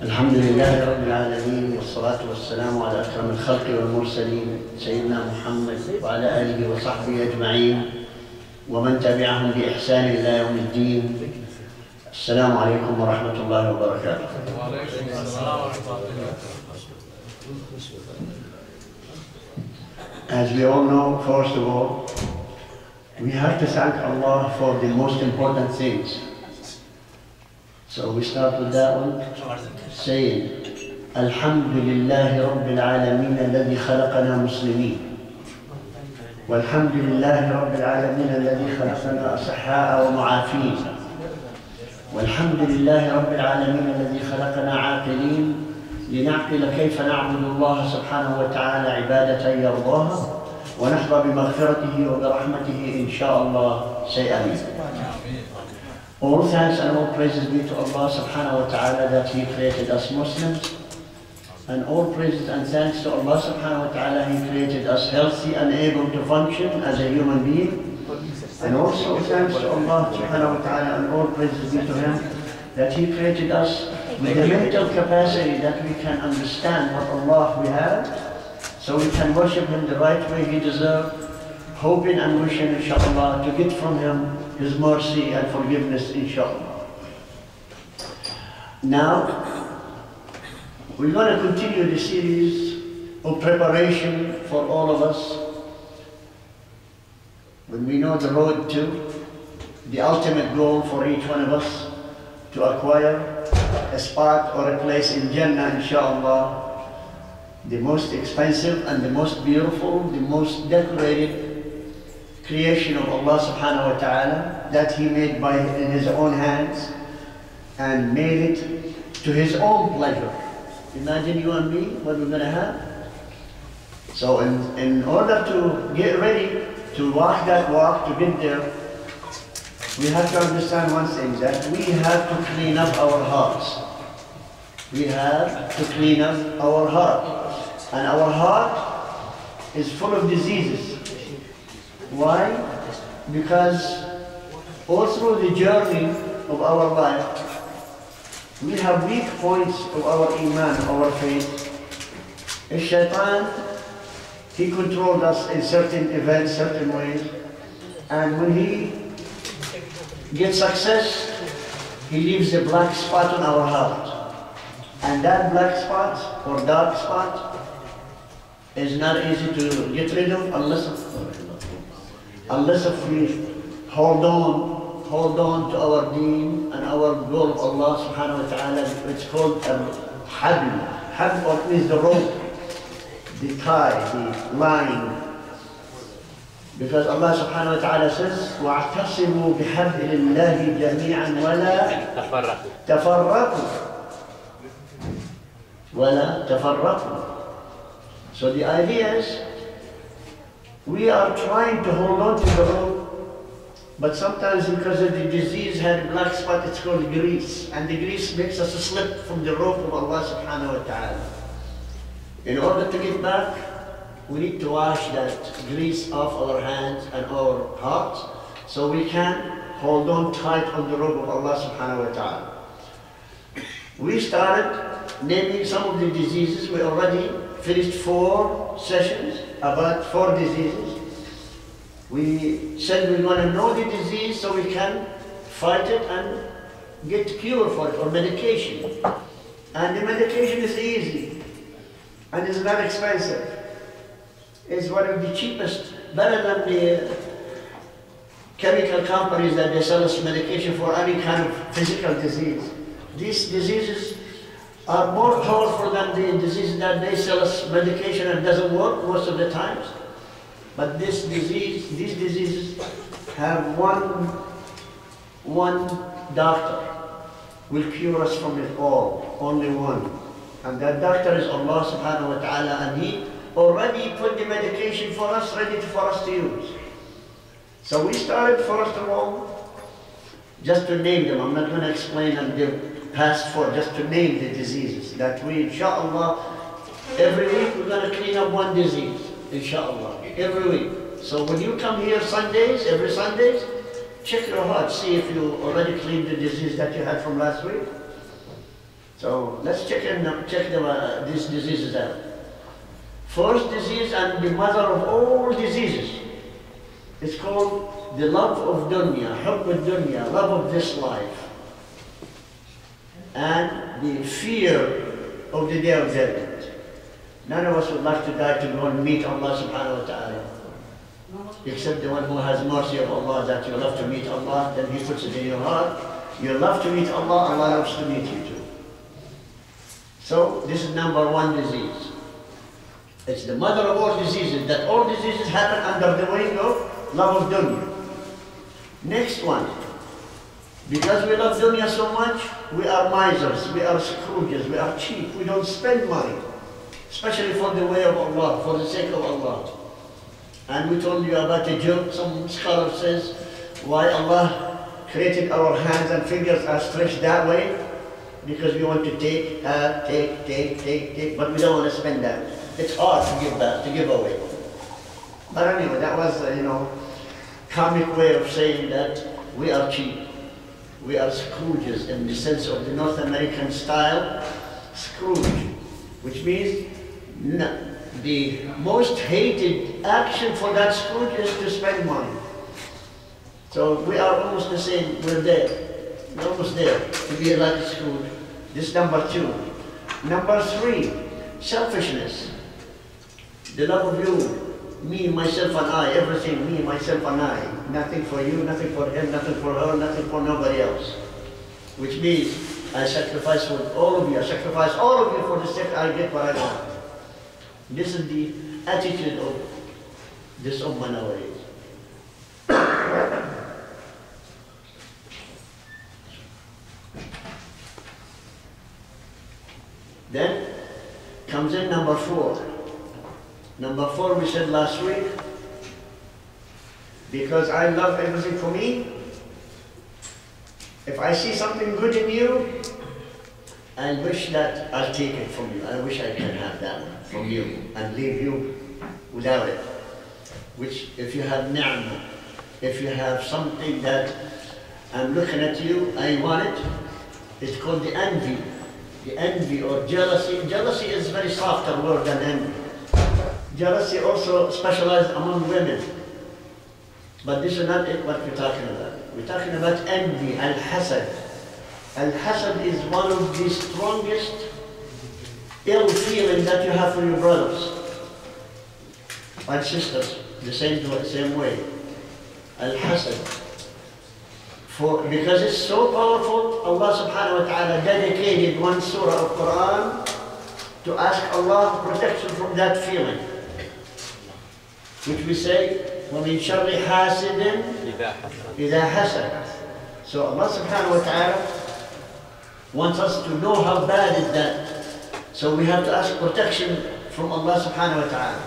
الحمد لله رب العالمين والصلاة والسلام على أكرم الخلق والمرسلين سيدنا محمد وعلى آله وصحبه أجمعين ومن تبعهم بإحسان إلى يوم الدين. السلام عليكم ورحمة الله وبركاته. وعليكم السلام ورحمة الله. As we all know, first of all, we have to thank Allah for the most important things. So we start with that one, saying, Alhamdulillahi Rabbil Alameen alladhi khalaqana muslimin. Walhamdulillahi Rabbil Alameen alladhi khalaqana asahha'a wa mu'afeen. Walhamdulillahi Rabbil Alameen alladhi khalaqana aqilin. لنعقل كيف نعبد الله سبحانه وتعالى عبادة يرضاها ونحظى بمغفرته وبرحمته إن شاء الله. Say Amen. All thanks and all praises be to Allah subhanahu wa ta'ala that He created us Muslims, and all praises and thanks to Allah subhanahu wa ta'ala He created us healthy and able to function as a human being, and also thanks to Allah subhanahu wa ta'ala and all praises be to Him that He created us with the mental capacity that we can understand what Allah we have, so we can worship Him the right way He deserves, hoping and wishing inshallah to get from Him His mercy and forgiveness inshallah. Now, we're going to continue the series of preparation for all of us when we know the road to the ultimate goal for each one of us to acquire a spot or a place in Jannah, inshallah, the most expensive and the most beautiful, the most decorated creation of Allah subhanahu wa ta'ala that He made in His own hands and made it to His own pleasure. Imagine you and me, what we're going to have. So in order to get ready to walk that walk, to get there, we have to understand one thing, that we have to clean up our hearts. We have to clean up our heart. And our heart is full of diseases. Why? Because all through the journey of our life, we have weak points of our iman, our faith. The shaitan, he controlled us in certain events, certain ways. And when he gets success, he leaves a black spot on our heart. And that black spot or dark spot is not easy to get rid of unless if we hold on to our deen and our goal of Allah subhanahu wa ta'ala. It's called habl. Habl means the rope, the tie, the line. Because Allah subhanahu wa ta'ala says, وَاعْتَصِمُوا بِحَبْلِ اللَّهِ جَمِيعًا وَلَا تَفَرَّقُوا. وَلَا تَفَرَّقُوا. So the idea is, we are trying to hold on to the rope, but sometimes because of the disease had a black spot, it's called grease. And the grease makes us slip from the rope of Allah subhanahu wa ta'ala. In order to get back, we need to wash that grease off our hands and our hearts so we can hold on tight on the rope of Allah subhanahu wa ta'ala. We started naming some of the diseases. We already finished 4 sessions about 4 diseases. We said we're going to know the disease so we can fight it and get cure for it, or medication. And the medication is easy and it's not expensive. It's one of the cheapest, better than the chemical companies that they sell us medication for any kind of physical disease. These diseases are more powerful than the diseases that they sell us medication and doesn't work most of the times. But these diseases have one doctor will cure us from it all, only one. And that doctor is Allah subhanahu wa ta'ala, and He already put the medication for us, ready for us to use. So we started first of all, just to name them. I'm not going to explain and give past 4, just to name the diseases that we, inshallah, every week we're going to clean up one disease, inshallah, every week. So when you come here Sundays, every Sundays, check your heart, see if you already cleaned the disease that you had from last week. So let's check these diseases out. First disease and the mother of all diseases. It's called the love of dunya, hubb al-dunya, love of this life. And the fear of the day of judgment. None of us would like to die to go and meet Allah subhanahu wa ta'ala. Except the one who has mercy of Allah, that you love to meet Allah, then He puts it in your heart. You love to meet Allah, Allah loves to meet you too. So this is number one disease. It's the mother of all diseases, that all diseases happen under the wing of love of dunya. Next one. Because we love dunya so much, we are misers, we are Scrooges, we are cheap, we don't spend money. Especially for the way of Allah, for the sake of Allah. And we told you about a joke. Some scholar says why Allah created our hands and fingers are stretched that way, because we want to take, but we don't want to spend that. It's hard to give back, to give away. But anyway, that was comic way of saying that we are cheap. We are Scrooges in the sense of the North American style, Scrooge, which means the most hated action for that Scrooge is to spend money. So we are almost the same, we're there. We're almost there to be like a Scrooge. This is number two. Number three, selfishness. The love of you, me, myself and I, everything, me, myself and I. Nothing for you, nothing for him, nothing for her, nothing for nobody else. Which means I sacrifice for all of you, I sacrifice all of you for the sake I get what I want. This is the attitude of this ummah nowadays. Then comes in number four. Number four we said last week, because I love everything for me. If I see something good in you, I wish that I'll take it from you. I wish I can have that from you and leave you without it. Which, if you have ni'mah, if you have something that I'm looking at you, I want it, it's called the envy. The envy or jealousy. Jealousy is a very softer word than envy. Jealousy also specializes among women. But this is not it what we're talking about. We're talking about envy, al-hasad. Al-hasad is one of the strongest ill feeling that you have for your brothers and sisters, the same way. Al-hasad. Because it's so powerful, Allah subhanahu wa ta'ala dedicated one surah of Quran to ask Allah protection from that feeling. Which we say, وَمِن شَرِّ حَاسِدٍ إِذَا حَسَدٍ. So Allah subhanahu wa ta'ala wants us to know how bad is that. So we have to ask protection from Allah subhanahu wa ta'ala.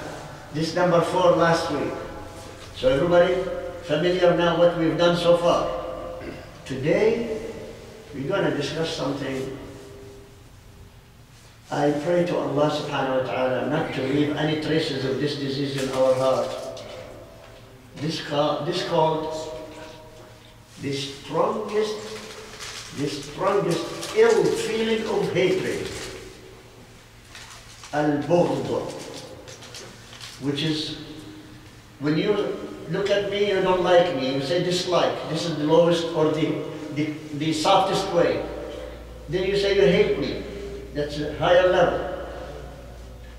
This number four last week. So everybody familiar now what we've done so far. Today, we're going to discuss something. I pray to Allah subhanahu wa ta'ala not to leave any traces of this disease in our heart. This called the strongest ill feeling of hatred. Al-Bughd, which is when you look at me, you don't like me, you say dislike. This is the lowest or the softest way. Then you say you hate me. That's a higher level.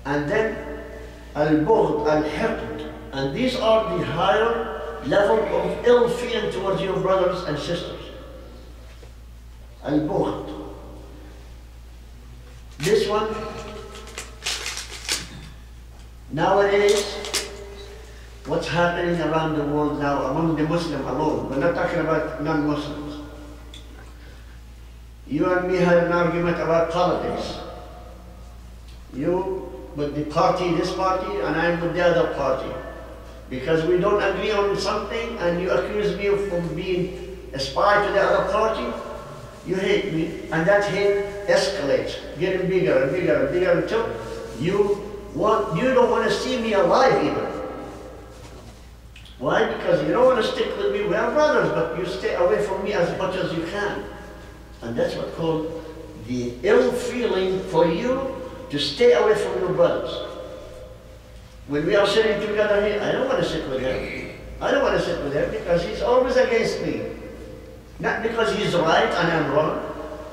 And then al-bughd, al-hiqd. And these are the higher level of ill feeling towards your brothers and sisters. Al-bughd. This one, nowadays, what's happening around the world now among the Muslims alone. We're not talking about non-Muslims. You and me had an argument about politics. You with the party, this party, and I'm with the other party. Because we don't agree on something and you accuse me of being a spy to the other party, you hate me, and that hate escalates, getting bigger and bigger and bigger until you don't want to see me alive even. Why? Because you don't want to stick with me. We are brothers, but you stay away from me as much as you can. And that's what's called the ill feeling for you to stay away from your brothers. When we are sitting together here, I don't want to sit with him. I don't want to sit with him because he's always against me. Not because he's right and I'm wrong.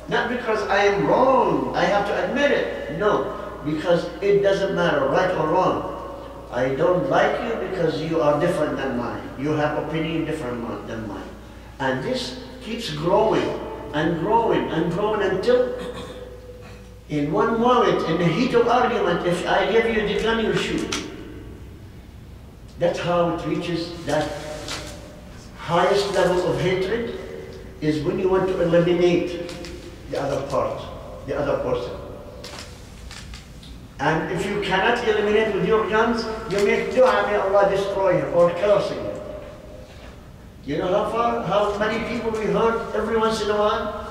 Not because I am wrong, I have to admit it. No, because it doesn't matter, right or wrong. I don't like you because you are different than mine. You have opinion different than mine. And this keeps growing and growing and growing until in one moment, in the heat of argument, if I give you the gun, you shoot. That's how it reaches that highest level of hatred, is when you want to eliminate the other part, the other person. And if you cannot eliminate with your guns, you make dua, may Allah destroy him, or cursing him. You know how many people we heard every once in a while?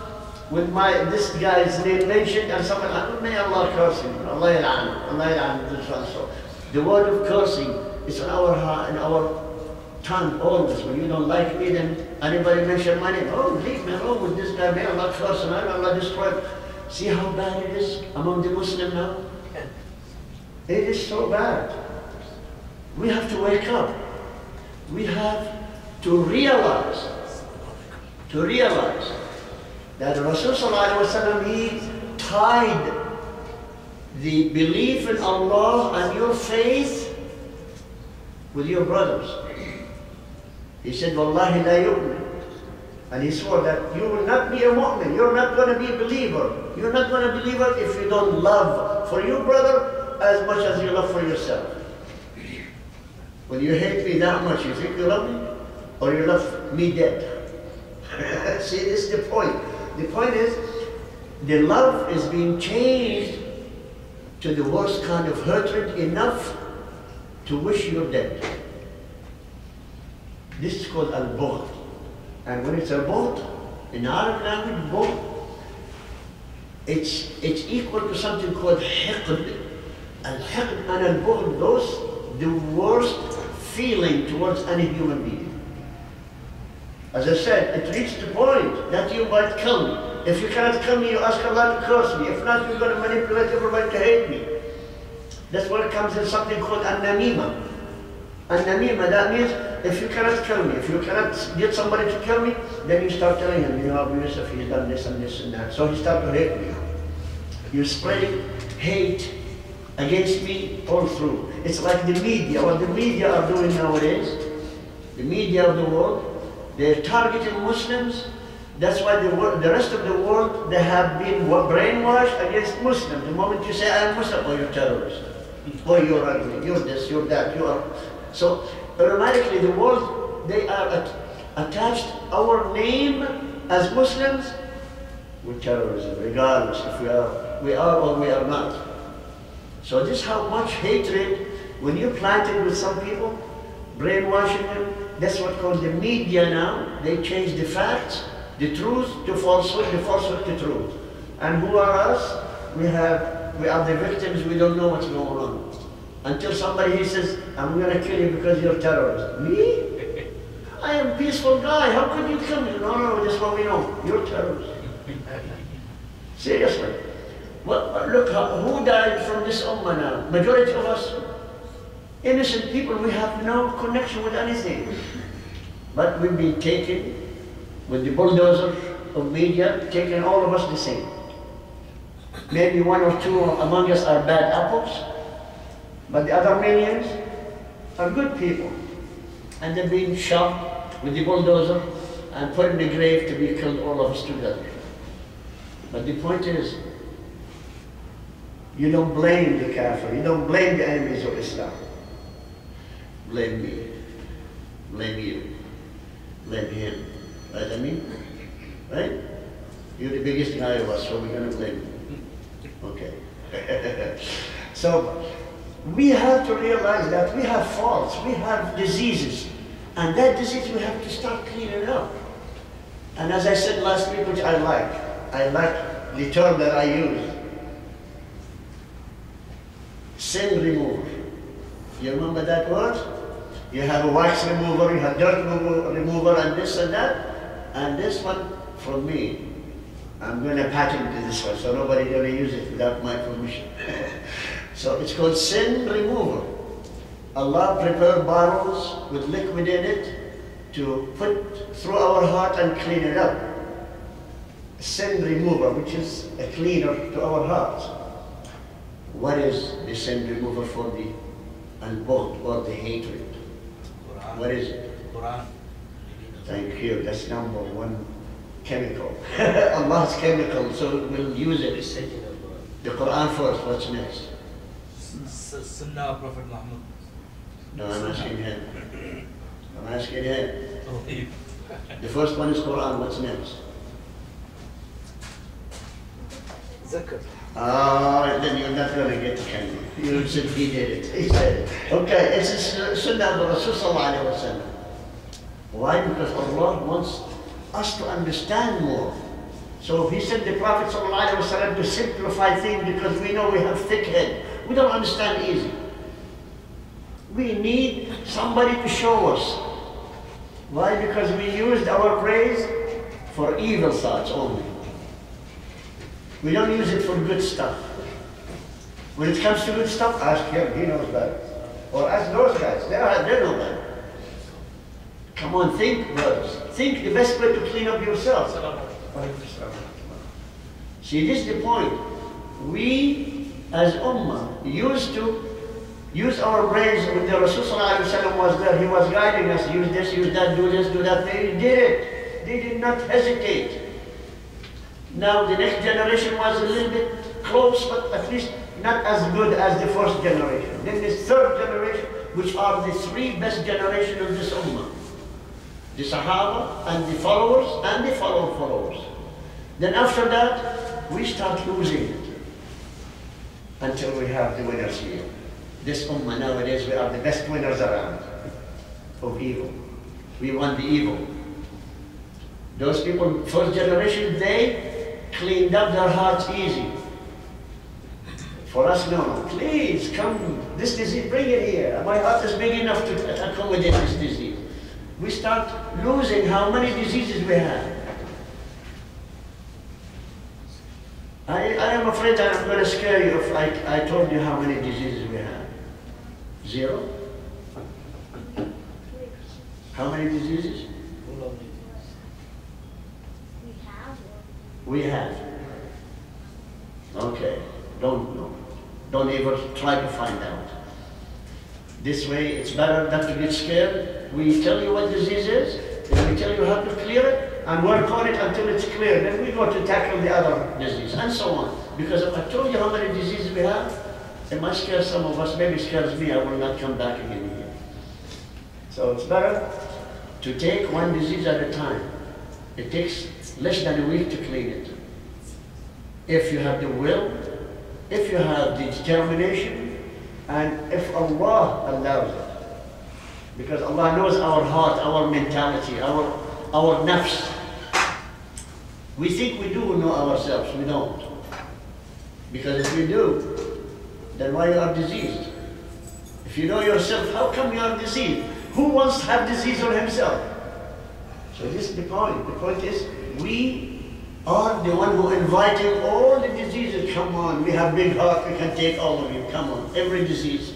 With this guy's name mentioned, and someone, may Allah curse him, Allah yal'an, Allah yal'an, this one. So the word of cursing is in our tongue always. When you don't like me, then anybody mention my name, oh, leave me alone with this guy, may Allah curse him, may Allah destroy him. See how bad it is among the Muslims now? It is so bad. We have to wake up. We have to realize that Rasulullah, he tied the belief in Allah and your faith with your brothers. He said, Wallahi la yu'min. And he swore that you will not be a mu'min. You're not going to be a believer. You're not going to be a believer if you don't love for your brother as much as you love for yourself. When you hate me that much, you think you love me? Or you love me dead? See, this is the point. The point is, the love is being changed to the worst kind of hatred, enough to wish you're dead. This is called al-bughd. And when it's al-bughd, in Arabic language, bughd, it's equal to something called hiqd. Al-hiqd and al-bughd, those the worst feeling towards any human being. As I said, it reached the point that you might kill me. If you cannot kill me, you ask Allah to curse me. If not, you're going to manipulate everybody to hate me. That's what it comes in something called an-namima. An-namima, that means if you cannot kill me, if you cannot get somebody to kill me, then you start telling him, you know, Abu Yusuf, he's done this and this and that. So he starts to hate me. You're spreading hate against me all through. It's like the media, what the media are doing nowadays, the media of the world, they're targeting Muslims. That's why the rest of the world, they have been brainwashed against Muslims. The moment you say, I am Muslim, oh, you're terrorist. Oh, you're ugly, you're this, you're that, you are. So automatically the world, they are attached our name as Muslims with terrorism, regardless if we are or we are not. So this is how much hatred, when you plant it with some people, brainwashing them, that's what called the media now. They change the facts, the truth to falsehood, the falsehood to truth. And who are us? We are the victims, we don't know what's going on. Until somebody says, I'm going to kill you because you're a terrorist. Me? I am a peaceful guy, how could you kill me? No, this is what we know, you're a terrorist. Seriously. Well, look, who died from this ummah now? Majority of us, innocent people, we have no connection with anything. But we've been taken with the bulldozer of media, taking all of us the same. Maybe one or two among us are bad apples, but the other millions are good people. And they're being shot with the bulldozer and put in the grave to be killed, all of us together. But the point is, you don't blame the kafir, you don't blame the enemies of Islam. Blame me, blame you, blame him. Right, I mean? Right? You're the biggest guy of us, so we're going to blame you. Okay. So, we have to realize that we have faults, we have diseases, and that disease we have to start cleaning up. And as I said last week, which I like the term that I use, sin remover. You remember that word? You have a wax remover, you have dirt remover, and this and that. And this one, from me, I'm going to patent this one, so nobody going to use it without my permission. So it's called sin remover. Allah prepared bottles with liquid in it to put through our heart and clean it up. Sin remover, which is a cleaner to our heart. What is the sin remover for the al-bughd or the hatred? Quran. What is it? Quran. Thank you. That's number one chemical. Allah's chemical, so we'll use it. The Quran first. What's next? Sunnah of Prophet Muhammad. No, I'm asking him. I'm asking him. Oh, The first one is Quran. What's next? Zakat. Then you're not going to get the candy. You said he did it. He said it. Okay, it's Sunnah of Rasul Sallallahu Alaihi Wasallam. Why? Because Allah wants us to understand more. So he sent the Prophet Sallallahu Alaihi Wasallam to simplify things because we know we have thick head. We don't understand easy. We need somebody to show us. Why? Because we used our praise for evil thoughts only. We don't use it for good stuff. When it comes to good stuff, ask him, he knows better. Or ask those guys, they know better. Come on, think, brothers. Think the best way to clean up yourself. See, this is the point. We, as Ummah, used to use our brains when the Rasul ﷺ was there. He was guiding us, use this, use that, do this, do that. They did it. They did not hesitate. Now the next generation was a little bit close, but at least not as good as the first generation. Then this third generation, which are the three best generations of this Ummah. The Sahaba and the followers and the followers. Then after that, we start losing it until we have the winners here. This Ummah nowadays, we are the best winners around of evil. We won the evil. Those people, first generation, they cleaned up their hearts easy. For us, no. Please, come, this disease, bring it here. My heart is big enough to accommodate this disease. We start losing how many diseases we have. I am afraid that I'm going to scare you if I told you how many diseases we have. 0? How many diseases? We have. Okay. Don't know. Don't ever try to find out. This way, it's better not to get scared. We tell you what disease is, and we tell you how to clear it, and work on it until it's clear. Then we go to tackle the other disease, and so on. Because if I told you how many diseases we have, it might scare some of us, maybe scares me, I will not come back again here. So it's better to take one disease at a time. It takes less than a week to clean it. If you have the will, if you have the determination, and if Allah allows it. Because Allah knows our heart, our mentality, our nafs. We think we do know ourselves, we don't. Because if you do, then why you are diseased? If you know yourself, how come you are diseased? Who wants to have disease on himself? So this is the point. The point is, we are the one who inviting all the diseases. Come on, we have big heart, we can take all of you. Come on, every disease.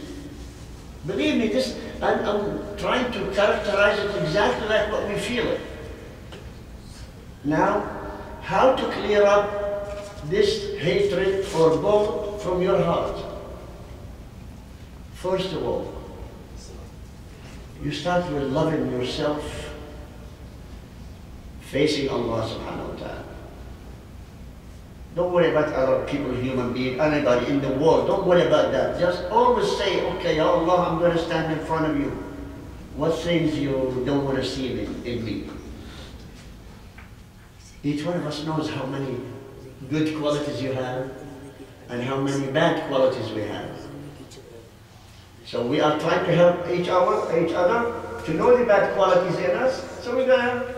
Believe me, this, I'm trying to characterize it exactly like what we feel it. Now, how to clear up this hatred or bughd from your heart? First of all, you start with loving yourself, facing Allah subhanahu wa ta'ala. Don't worry about other people, human beings, anybody in the world. Don't worry about that. Just always say, okay, Ya Allah, I'm going to stand in front of you. What things you don't want to see in me? Each one of us knows how many good qualities you have and how many bad qualities we have. So we are trying to help each other to know the bad qualities in us. So we're going to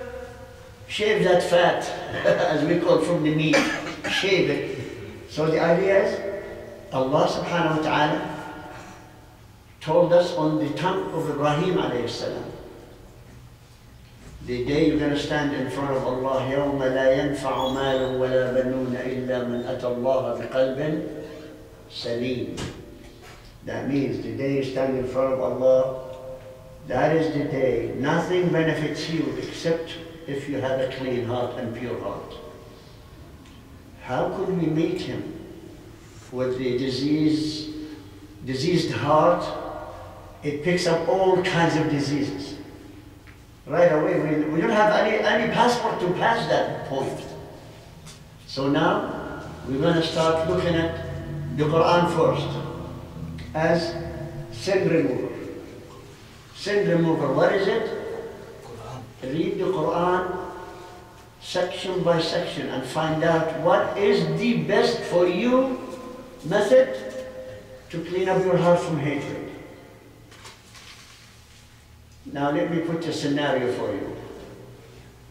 shave that fat, as we call it, from the meat. Shave it. So the idea is, Allah subhanahu wa ta'ala told us on the tongue of Ibrahim alayhi salam, The day you're going to stand in front of Allah, يَوْمَ لَا يَنْفَعُ مَالٌ وَلَا بَنُونَ إِلَّا مَنْ أَتَى اللَّهَ بِقَلْبٍ سَلِيمٍ. That means the day you stand in front of Allah, that is the day nothing benefits you except if you have a clean heart and pure heart. How could we meet Him with the diseased heart? It picks up all kinds of diseases. Right away, we don't have any passport to pass that point. So now, we're going to start looking at the Quran first as sin remover. Sin remover, what is it? Quran. Read the Quran section by section and find out what is the best for you method to clean up your heart from hatred. Now let me put a scenario for you.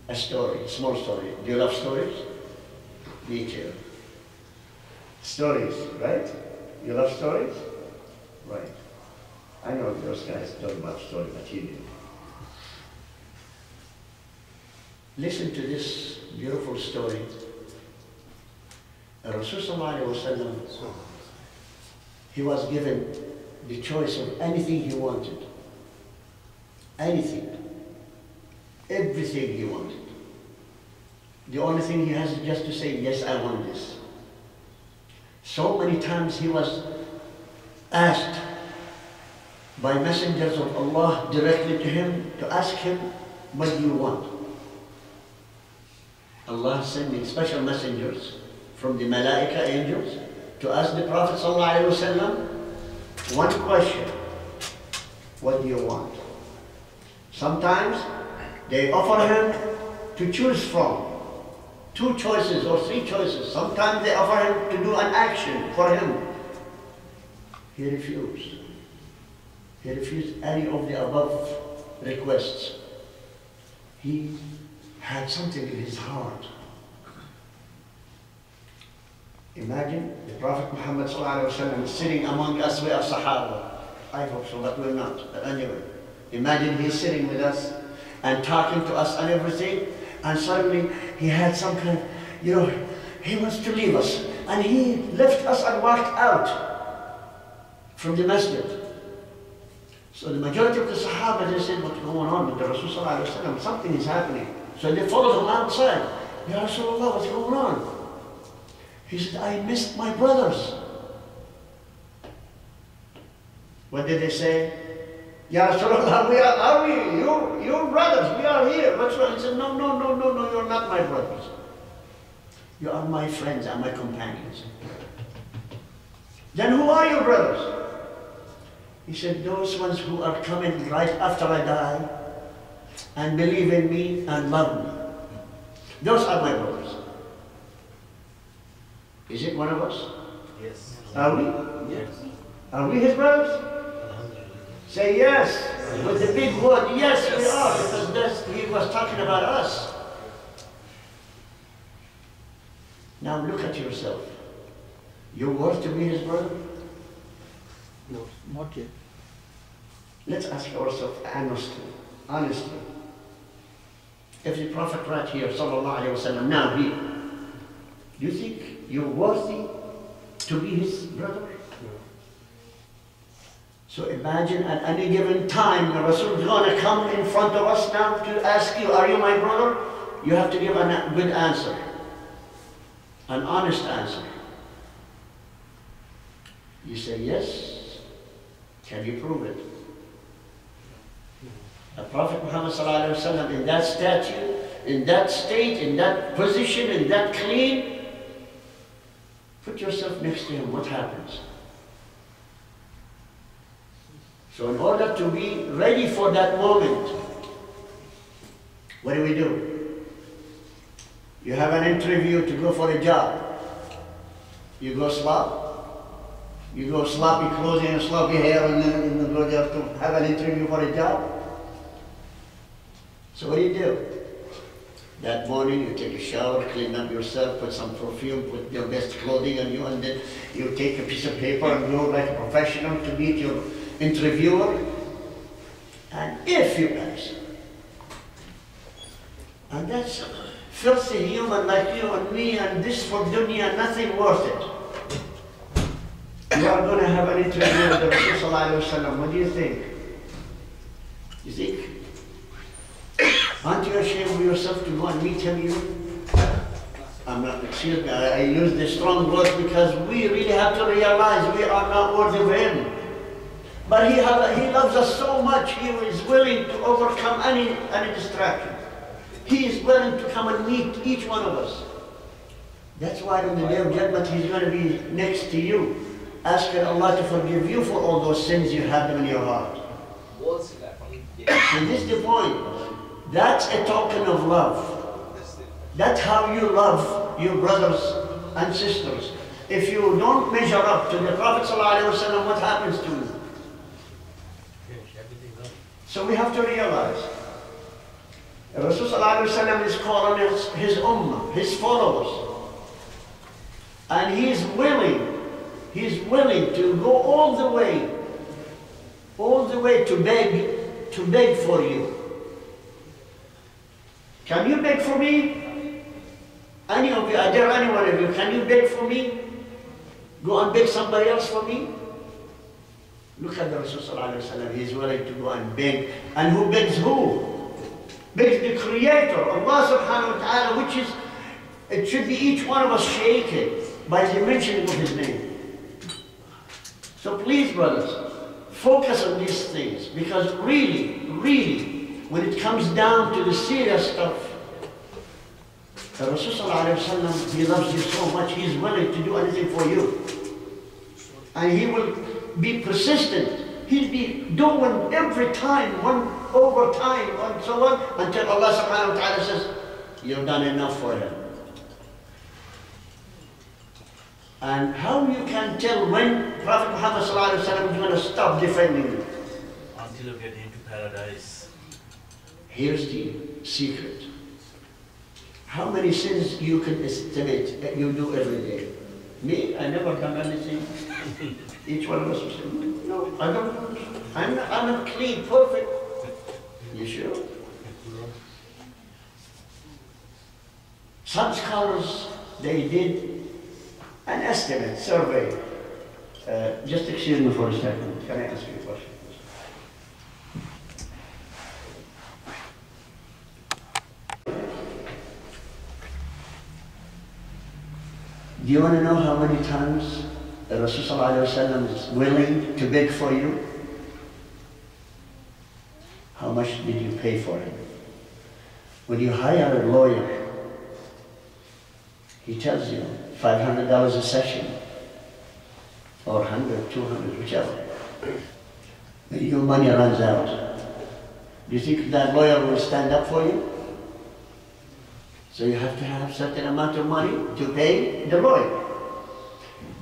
A story, a small story. Do you love stories? Me too. Stories, right? You love stories? Right. I know those guys don't love stories, but you do. Listen to this beautiful story. Rasulullah, he was given the choice of anything he wanted. Anything. Everything he wanted. The only thing he has is just to say, yes, I want this. So many times he was asked by messengers of Allah directly to him to ask him, what do you want? Allah sending special messengers from the Malaika angels to ask the Prophet ﷺ one question, what do you want? Sometimes they offer him to choose from 2 choices or 3 choices. Sometimes they offer him to do an action for him. He refused. He refused any of the above requests. He had something in his heart. Imagine the Prophet Muhammad ﷺ is sitting among us, we are Sahaba. I hope so, but we're not. But anyway, imagine he's sitting with us and talking to us and everything, and suddenly he had some kind of, he wants to leave us. And he left us and walked out from the masjid. So the majority of the Sahaba, they said, what's going on with the Rasul ﷺ? Something is happening. So they followed him outside. Ya Rasulullah, what's going on? He said, I missed my brothers. What did they say? Ya Rasulullah, are we? Your brothers, we are here. What's wrong? He said, no, you're not my brothers. You are my friends and my companions. Then who are your brothers? He said, those ones who are coming right after I die and believe in me and love me. Those are my brothers. Is it one of us? Yes. Are we? Yes. Are we his brothers? Say yes. With the big word, yes, we are, because he was talking about us. Now look at yourself. You worth to be his brother? No, not yet. Let's ask ourselves honestly. If the Prophet right here, sallallahu alayhi wa sallam, now here, do you think you're worthy to be his brother? No. So imagine at any given time, the Rasul is going to come in front of us now to ask you, are you my brother? You have to give a good answer, an honest answer. You say yes. Can you prove it? The Prophet Muhammad ﷺ in that statue, in that state, in that position, in that clean, put yourself next to him, what happens? So in order to be ready for that moment, what do? You have an interview to go for a job. You go slop. You go sloppy clothing and sloppy hair and then go there to have an interview for a job. So what do? That morning you take a shower, clean up yourself, put some perfume, put your best clothing on you, and then you take a piece of paper and go like a professional to meet your interviewer. And if you pass, And that's filthy human like you and me, and this for dunya, nothing worth it. You are going to have an interview with the Rasul Sallallahu Alaihi Wasallam. What do you think? You think? Aren't you ashamed of yourself to go and meet him even? I'm not, excuse me, I use this strong word because we really have to realize we are not worthy of him. But he loves us so much, he is willing to overcome any distraction. He is willing to come and meet each one of us. That's why on the day of judgment, he's going to be next to you, asking Allah to forgive you for all those sins you had in your heart. And this is the point. That's a token of love. That's how you love your brothers and sisters. If you don't measure up to the Prophet ﷺ, what happens to you? So we have to realize, Rasul ﷺ is calling his ummah, his followers. And he is willing to go all the way to beg for you. Can you beg for me? Any of you, I dare any one of you, can you beg for me? Go and beg somebody else for me? Look at the Rasul Sallallahu Alaihi Wasallam, he's willing to go and beg. And who begs who? Begs the Creator, Allah Subhanahu wa Ta'ala, which is, it should be each one of us shaken by the mentioning of his name. So please, brothers, focus on these things, because really, when it comes down to the serious stuff, the Rasul Sallallahu Alaihi Wasallam, he loves you so much, he's willing to do anything for you. And he will be persistent. He'll be doing every time, one over time, and so on, until Allah Subhanahu wa Ta'ala says, you've done enough for him. And how you can tell when Prophet Muhammad Sallallahu Alaihi Wasallam is going to stop defending you? Until you get into paradise. Here's the secret. How many sins you can estimate that you do every day? Me, I never done anything. Each one of us will say, no, I don't know. I'm not clean, perfect. You sure? Some scholars, they did an estimate, survey. Just excuse me for a second. Can I ask you a question? Do you want to know how many times the Rasul Sallallahu Alaihi Wasallam is willing to beg for you? How much did you pay for him? When you hire a lawyer, he tells you $500 a session, or 100, 200, whichever. Your money runs out. Do you think that lawyer will stand up for you? So you have to have a certain amount of money to pay the lawyer.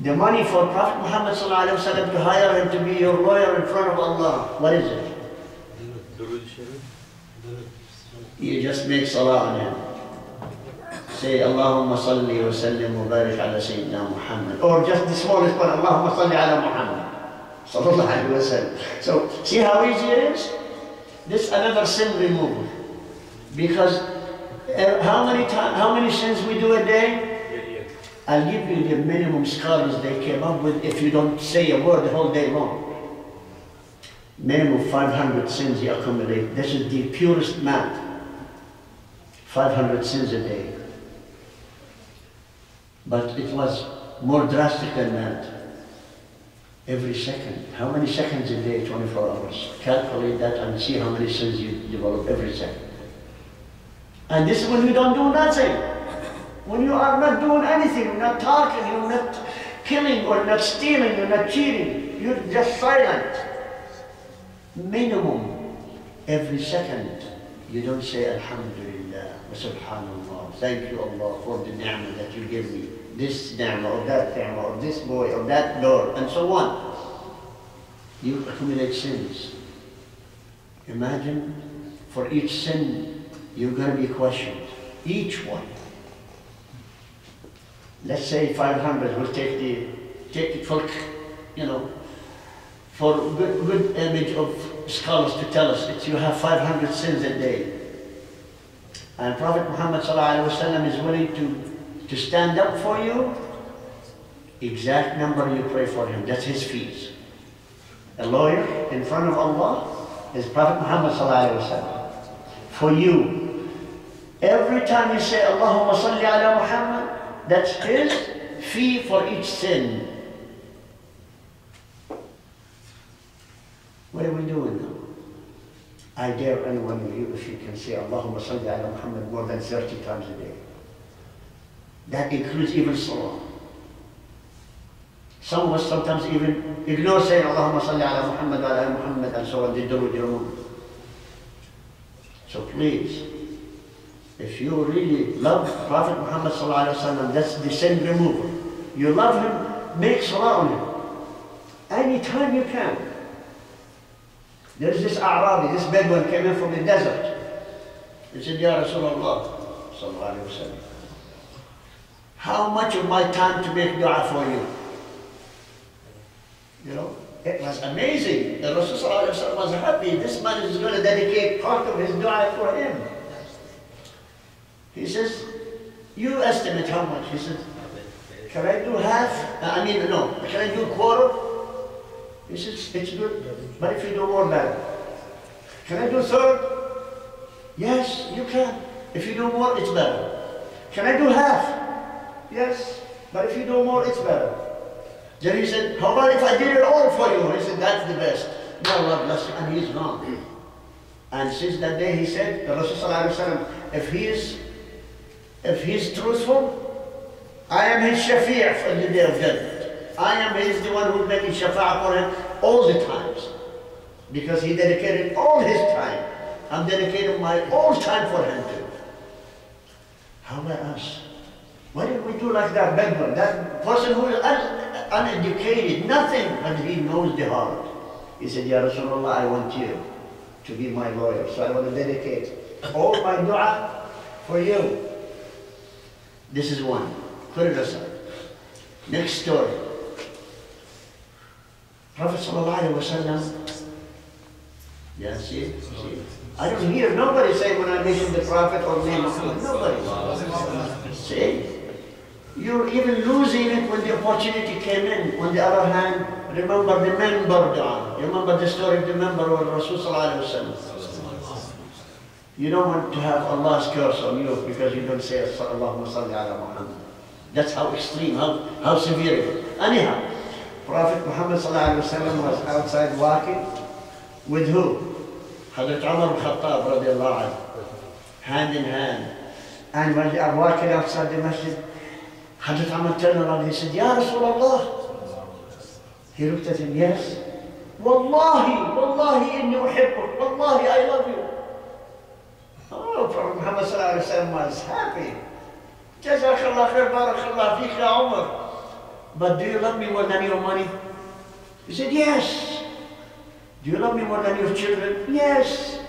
The money for Prophet Muhammad Sallallahu Alaihi Wasallam to hire him to be your lawyer in front of Allah, what is it? You just make salah on him. Say, Allahumma salli wa sallim wa barik ala Sayyidina Muhammad. Or just the smallest one, Allahumma salli ala Muhammad. Sallallahu Alaihi Wasallam. So, see how easy it is? This is another sin removal. Because how many sins we do a day? I'll give you the minimum scholars they came up with if you don't say a word the whole day long. Minimum 500 sins you accumulate. This is the purest math. 500 sins a day. But it was more drastic than that. Every second. How many seconds a day? 24 hours. Calculate that and see how many sins you develop every second. And this is when you don't do nothing. When you are not doing anything, you're not talking, you're not killing, or not stealing, you're not cheating. You're just silent. Minimum, every second, you don't say Alhamdulillah, wa Subhanallah, thank you Allah for the ni'mah that you give me. This ni'mah, or that ni'mah, or this boy, or that girl, and so on. You accumulate sins. Imagine, for each sin, you're going to be questioned. Each one. Let's say 500, we'll take it for, for good image of scholars to tell us that you have 500 sins a day. and Prophet Muhammad ﷺ is willing to stand up for you, exact number you pray for him, that's his fees. A lawyer in front of Allah is Prophet Muhammad ﷺ. For you, every time you say Allahumma salli ala Muhammad, that's his fee for each sin. What are we doing now? I dare anyone of you, if you can say Allahumma salli ala Muhammad more than 30 times a day. That includes even salah. Some of us sometimes even ignore saying Allahumma salli ala Muhammad wa ala Muhammad and so on, they do it. So please, if you really love Prophet Muhammad sallallahu alaihi wasallam, that's the sin remover. You love him, make salah on him. Anytime you can. There's this Arabi, this Bedouin came in from the desert. He said, Ya Rasulullah sallallahu alaihi wasallam, how much of my time to make dua for you? You know, it was amazing. The Rasul sallallahu alaihi wasallam was happy. This man is going to dedicate part of his dua for him. He says, you estimate how much? He said, can I do half? No. Can I do a quarter? He says, it's good, but if you do more, better. Can I do a third? Yes, you can. If you do more, it's better. Can I do half? Yes, but if you do more, it's better. Then he said, how about if I did it all for you? He said, that's the best. No, Allah bless him. And he's wrong. And since that day he said, the Rasul sallallahu alaihi wasallam, if he's truthful, I am his shafi' for the day of judgment. I am the one who is making shafa'ah for him all the times. Because he dedicated all his time. I'm dedicating my all time for him too. How about us? Why did we do like that Bedouin? That person who is uneducated, nothing, but he knows the heart. He said, Ya Rasulullah, I want you to be my lawyer. So I want to dedicate all my dua for you. This is one. Put it aside. Next story. Prophet sallallahu alaihi wasallam. Yeah, see? I don't hear nobody say when I mention the Prophet or name Muhammad. Nobody. See? You're even losing it when the opportunity came in. On the other hand, remember the member dua. You remember the story of the member of Rasul sallallahu alaihi wasallam. You don't want to have Allah's curse on you because you don't say Allahumma salli ala Muhammad. That's how extreme, how severe it is. Anyhow, Prophet Muhammad sallallahu alaihi wasallam was outside walking with who? Hazrat Umar al-Khattab radiallahu anhu, hand in hand. And when they are walking outside the masjid, Hazrat Aman turned around, he said, Ya Rasulullah. He looked at him, yes. Wallahi, wallahi inni uhibbuk, wallahi I love you. Oh, Prophet Muhammad sallallahu alaihi wasallam was happy. Jazakallah khair, barakallah feek ya Umar. But do you love me more than your money? He said, yes. Do you love me more than your children? Yes.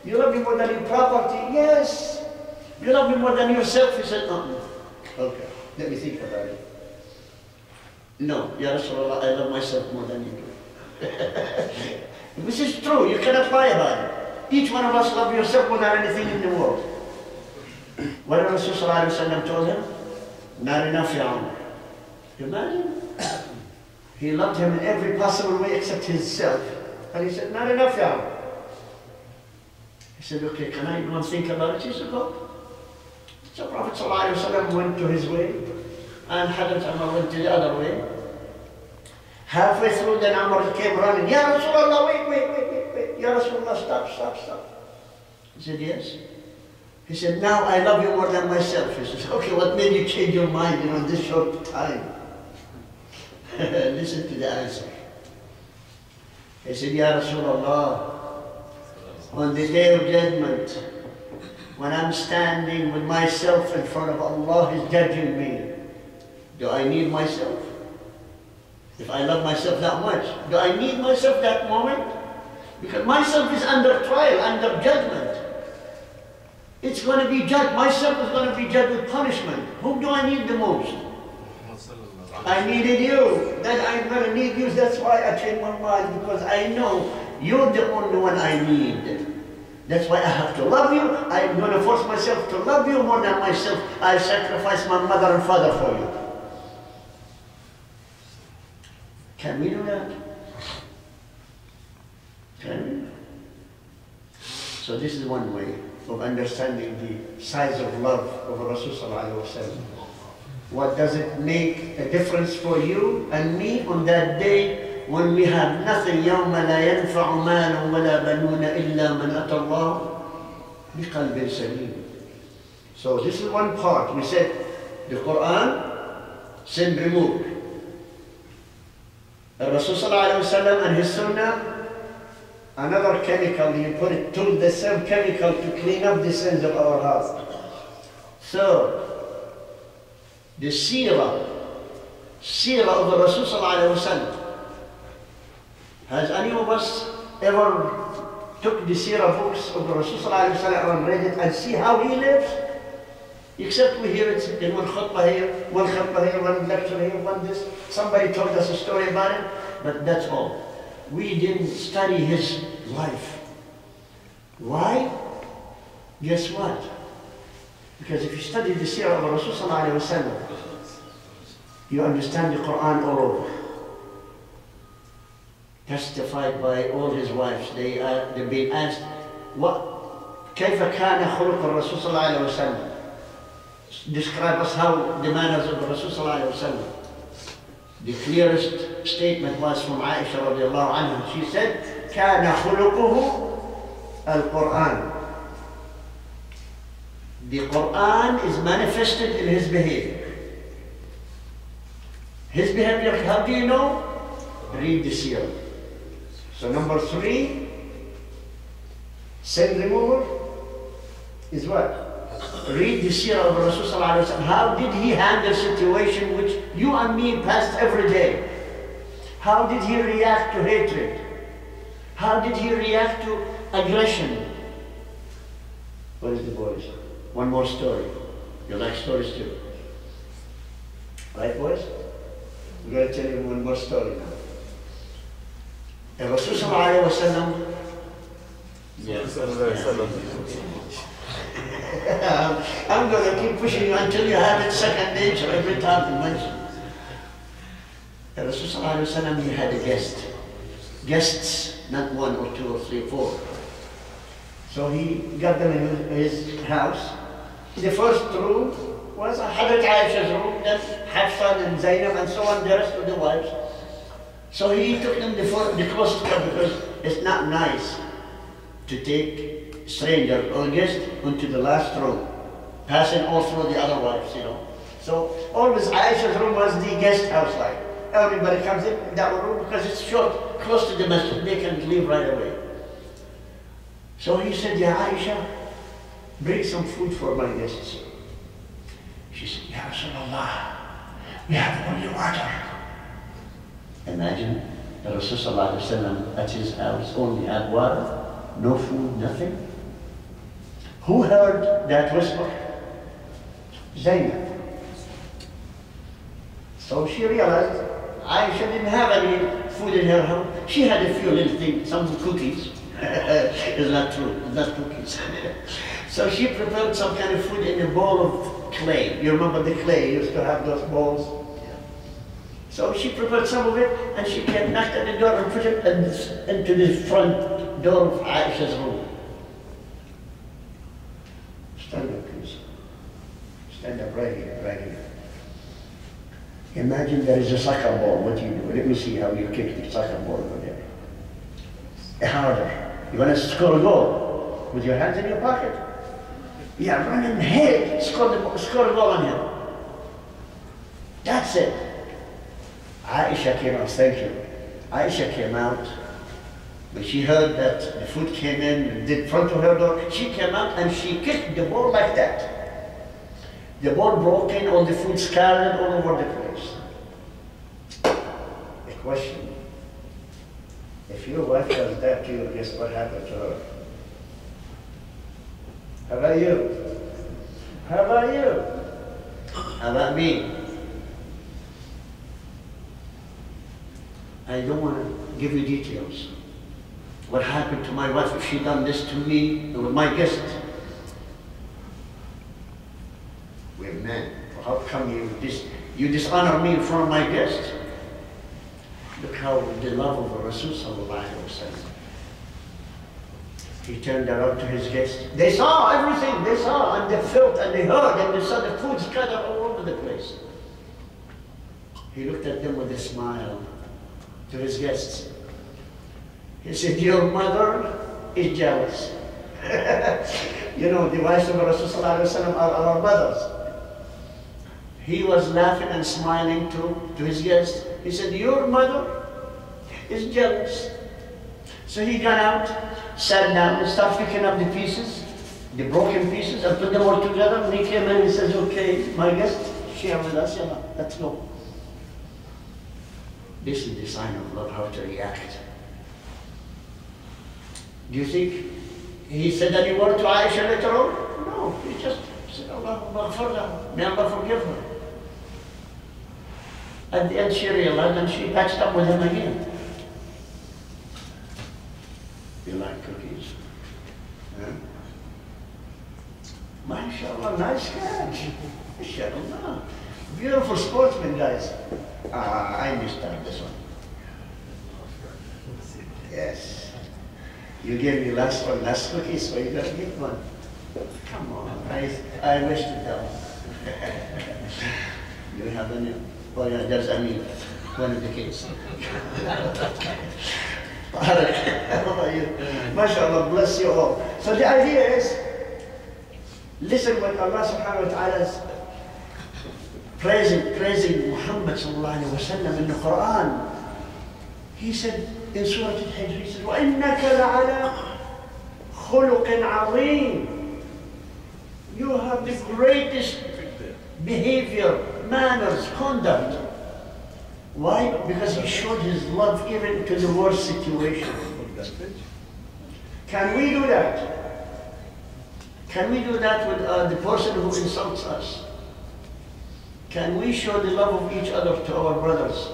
Do you love me more than your property? Yes. Do you love me more than yourself? He said, no. Okay, let me think about it. No, Ya Rasulullah, I love myself more than you do. This is true, you cannot lie about it. Each one of us loves yourself more than anything in the world. What did Rasulullah told him? Not enough, Ya Umar. Imagine? He loved him in every possible way except himself. And he said, not enough, Ya Umar. He said, okay, can I go and think about it? He said, go. So Prophet ﷺ went to his way, and Hazrat Umar went to the other way. Halfway through, then Umar came running, Ya Rasulullah, wait. Ya Rasulullah, stop. He said, yes. He said, now I love you more than myself. He says, okay, what made you change your mind in this short time? Listen to the answer. He said, Ya Rasulullah, on the day of judgment, when I'm standing with myself in front of Allah, is judging me, do I need myself? If I love myself that much, do I need myself that moment? Because myself is under trial, under judgment. It's going to be judged. Myself is going to be judged with punishment. Whom do I need the most? I needed you. Then I'm going to need you. That's why I changed my mind, because I know you're the only one I need. That's why I have to love you. I'm going to force myself to love you more than myself. I sacrifice my mother and father for you. Can we do that? Can we? So this is one way of understanding the size of love of Rasulullah. What does it make a difference for you and me on that day when we have nothing? يَوْمَ لَا يَنْفَعُ مَالٌ وَلَا بَنُونَ إِلَّا مَنْ أَتَى اللَّهُ بِقَلْبٍ سَلِيمٍ. So this is one part. We said the Quran, sin removed. Rasulullah and his Sunnah, another chemical, he put it to the same chemical to clean up the sins of our heart. So, the seerah of the Rasulullah. Has any of us ever took the seerah books of the Rasulullah and read it and see how he lives? Except we hear it in one khutbah here, one lecture here, one this. Somebody told us a story about it, but that's all. We didn't study his life. Why? Guess what? Because if you study the seerah of Rasulullah, you understand the Quran all over. Testified by all his wives. They've been asked, what? كيف كان خلق الرسول صلى الله عليه وسلم? Describe us how the manners of the Rasul صلى الله عليه وسلم. The clearest statement was from Aisha radiallahu anha. She said, كان خلقه القرآن. The Quran is manifested in his behavior. His behavior, how do you know? Read the seerah. So number 3, sin remover is what? Read the seerah of Rasulullah. How did he handle situation which you and me passed every day? How did he react to hatred? How did he react to aggression? What is the boys? One more story. You like stories too? Right, boys? I'm going to tell you one more story now. The Rasulullah I'm going to keep pushing you until you have it second nature every time you mention. The Rasulullah, he had a guest. Guests, not 1 or 2 or 3 or 4. So he got them in his house. The first room was Hadrat Aisha's room, then Hafsa and Zainab and so on, the rest of the wives. So he took them the closest one because it's not nice to take stranger or guest into the last room, passing all through the other wives, you know. So always Aisha's room was the guest house like. Everybody comes in that room because it's short, close to the masjid, they can leave right away. So he said, Ya Aisha, bring some food for my guests. She said, Ya Rasulullah, we have only water. Imagine the Rasulullah at his house only had water, no food, nothing. Who heard that whisper? Zainab. So she realized Aisha didn't have any food in her house. She had a few little things, some cookies. It's not true, it's not cookies. So she prepared some kind of food in a bowl of clay. You remember the clay, used to have those bowls? So she prepared some of it, and she came, knocked at the door and put it into the front door of Aisha's room. Stand up, please. Stand up right here, right here. Imagine there is a soccer ball. What do you do? Let me see how you kick the soccer ball over there. Harder. You're going to score a goal with your hands in your pocket. Yeah, run and hit. Score a goal on him. That's it. Aisha came out, thank you. Aisha came out. When she heard that the food came in front of her door, she came out and she kicked the ball like that. The ball broke in, all the food scattered all over the place. A question. If your wife does that to you, guess what happened to her? How about you? How about you? How about me? I don't want to give you details. what happened to my wife if she done this to me with my guest? We're men. How come you dishonor me in front of my guest? Look how the love of the Rasul sallallahu alaihi wasallam. He turned around to his guests. They saw everything. They saw and they felt and they heard and they saw the food scattered all over the place. He looked at them with a smile to his guests. He said, your mother is jealous. You know, the wives of Rasul sallallahu alaihi wasallam are our mothers. He was laughing and smiling to his guests. He said, your mother is jealous. So he got out, sat down, and started picking up the pieces, the broken pieces, and put them all together. And he came in and says, okay, my guest, share with us, let's go. This is the sign of love, how to react. Do you think he said any word to Aisha later on? No, he just said, may Allah forgive her. At the end she realized and she patched up with him again. You like cookies? Huh? MashaAllah, nice catch. MashaAllah. Beautiful sportsman, guys. I missed out this one. Yes. You gave me last cookie, so you got to get one. Come on, I wish to tell. You have any? Oh yeah, there's one of the kids. MashaAllah, bless you all. So the idea is, listen what Allah subhanahu wa ta'ala is praising Muhammad sallallahu alayhi wa sallam in the Quran. He said in Surah Al-Hijr, he said, وَإِنَّكَ لَعَلَىٰ خُلُقٍ عَظِيمٍ. You have the greatest behavior, manners, conduct. Why? Because he showed his love even to the worst situation. Can we do that? Can we do that with the person who insults us? Can we show the love of each other to our brothers?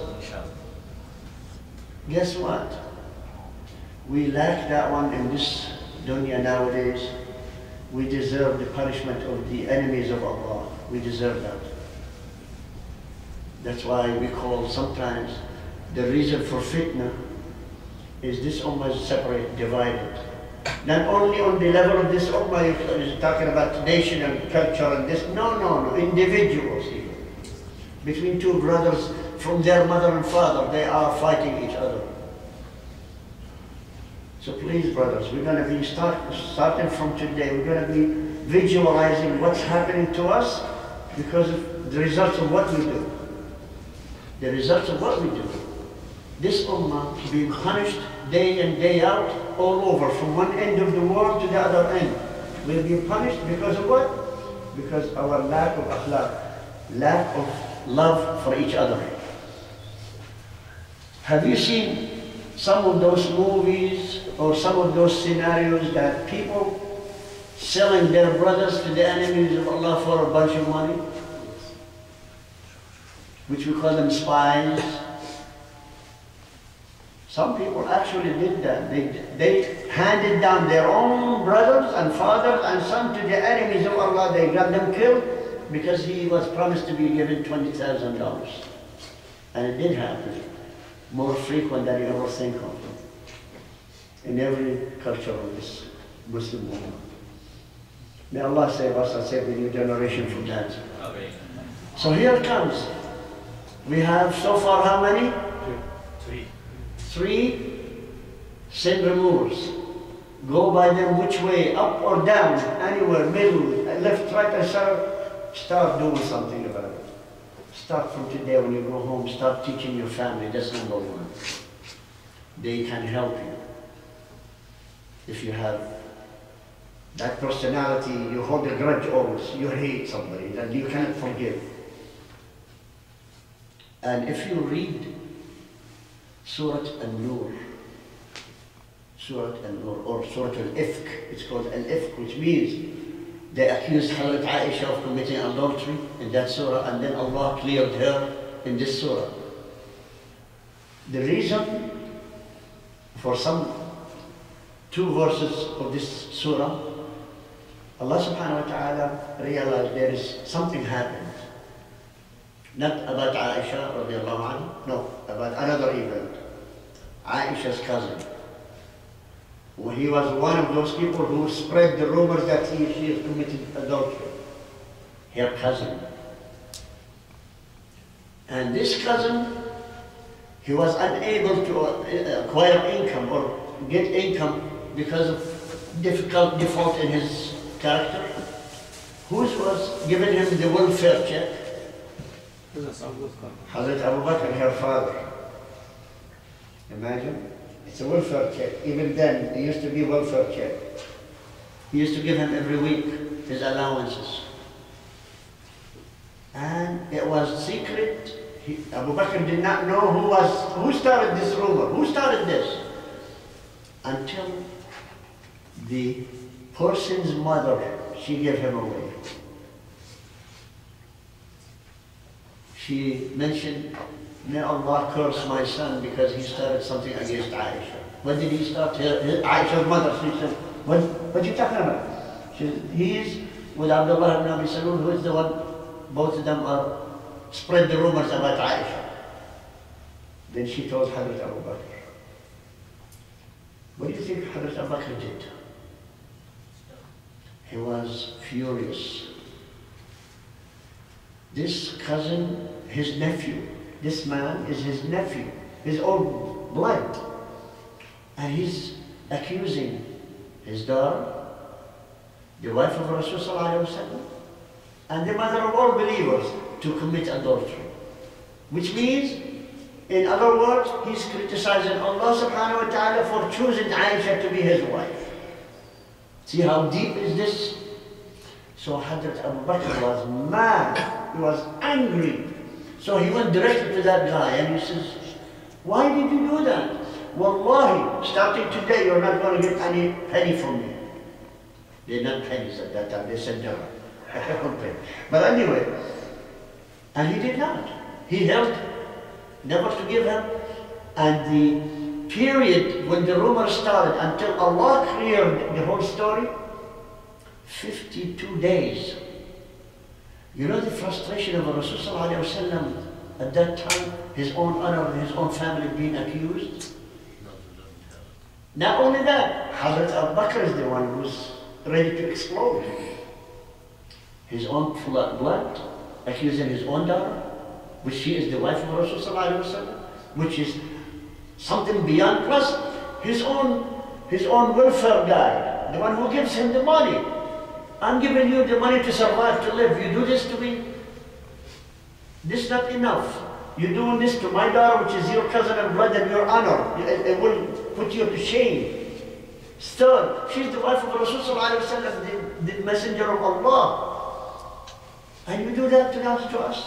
Guess what? We lack that one in this dunya nowadays. We deserve the punishment of the enemies of Allah. We deserve that. That's why we call sometimes the reason for fitna is this ummah is separate, divided. Not only on the level of this ummah, you're talking about nation and culture and this. No, individuals even. Between two brothers from their mother and father, they are fighting each other. So please, brothers, we're going to be starting from today, we're going to be visualizing what's happening to us because of the results of what we do. The results of what we do. This ummah is being punished day in, day out, all over, from one end of the world to the other end. We're being punished because of what? Because our lack of akhlaq, lack of love for each other. Have you seen some of those movies or some of those scenarios that people selling their brothers to the enemies of Allah for a bunch of money? Which we call them spies. Some people actually did that. They handed down their own brothers and fathers and sons to the enemies of Allah. They got them killed because he was promised to be given $20,000. And it did happen. More frequent than you ever think of. In every culture of this Muslim world. May Allah save us and save the new generation from that. Amen. So here it comes. We have so far how many? Three sin removers. Go by them which way, up or down, anywhere, middle, left, right, and start doing something about it. Start from today when you go home, start teaching your family, that's number one. They can help you. If you have that personality, you hold a grudge always, you hate somebody, and you cannot forgive. And if you read Surah An-Nur, or Surah Al-Ifk, it's called Al-Ifk, which means they accused Hazrat Aisha of committing adultery in that surah, and then Allah cleared her in this surah. The reason for some two verses of this surah, Allah subhanahu wa ta'ala realized there is something happened. Not about Aisha radiallahu anha, no, about another event. Aisha's cousin. He was one of those people who spread the rumors that she has committed adultery. Her cousin. And this cousin, he was unable to acquire income or get income because of difficult default in his character. Who was giving him the welfare check? Hazrat Abu Bakr, her father. Imagine, it's a welfare check. Even then, it used to be welfare check. He used to give him every week his allowances. And it was secret. Abu Bakr did not know who started this rumor, who started this, until the person's mother, she gave him away. She mentioned, may Allah curse my son because he started something against Aisha. What did he start? Aisha's mother, she said, what are you talking about? She said, he is with Abdullah ibn Abi Salul, who is the one, both of them are spread the rumors about Aisha. Then she told Hazrat Abu Bakr. What do you think Hazrat Abu Bakr did? He was furious. This cousin, his nephew, this man is his nephew, his own blood. And he's accusing his daughter, the wife of Rasulullah ﷺ, and the mother of all believers to commit adultery. Which means, in other words, he's criticizing Allah subhanahu wa ta'ala for choosing Aisha to be his wife. See how deep is this? So Hazrat Abu Bakr was mad, he was angry. So he went directly to that guy and he says, why did you do that? Wallahi, starting today you're not going to get any penny from me. They're not pennies at that time, they said dirham. But anyway, and he did not. He held never to give him. And the period when the rumor started until Allah cleared the whole story, 52 days. You know the frustration of Rasulullah at that time, his own honor and his own family being accused? Not only that, Hazrat Abu Bakr is the one who's ready to explode. His own blood, accusing his own daughter, which she is the wife of Rasulullah, which is something beyond, plus his own welfare guy, the one who gives him the money. I'm giving you the money to survive, to live. You do this to me? This is not enough. You're doing this to my daughter, which is your cousin and blood and your honor. It will put you to shame. Still, she's the wife of Rasulullah, the messenger of Allah. And you do that to us?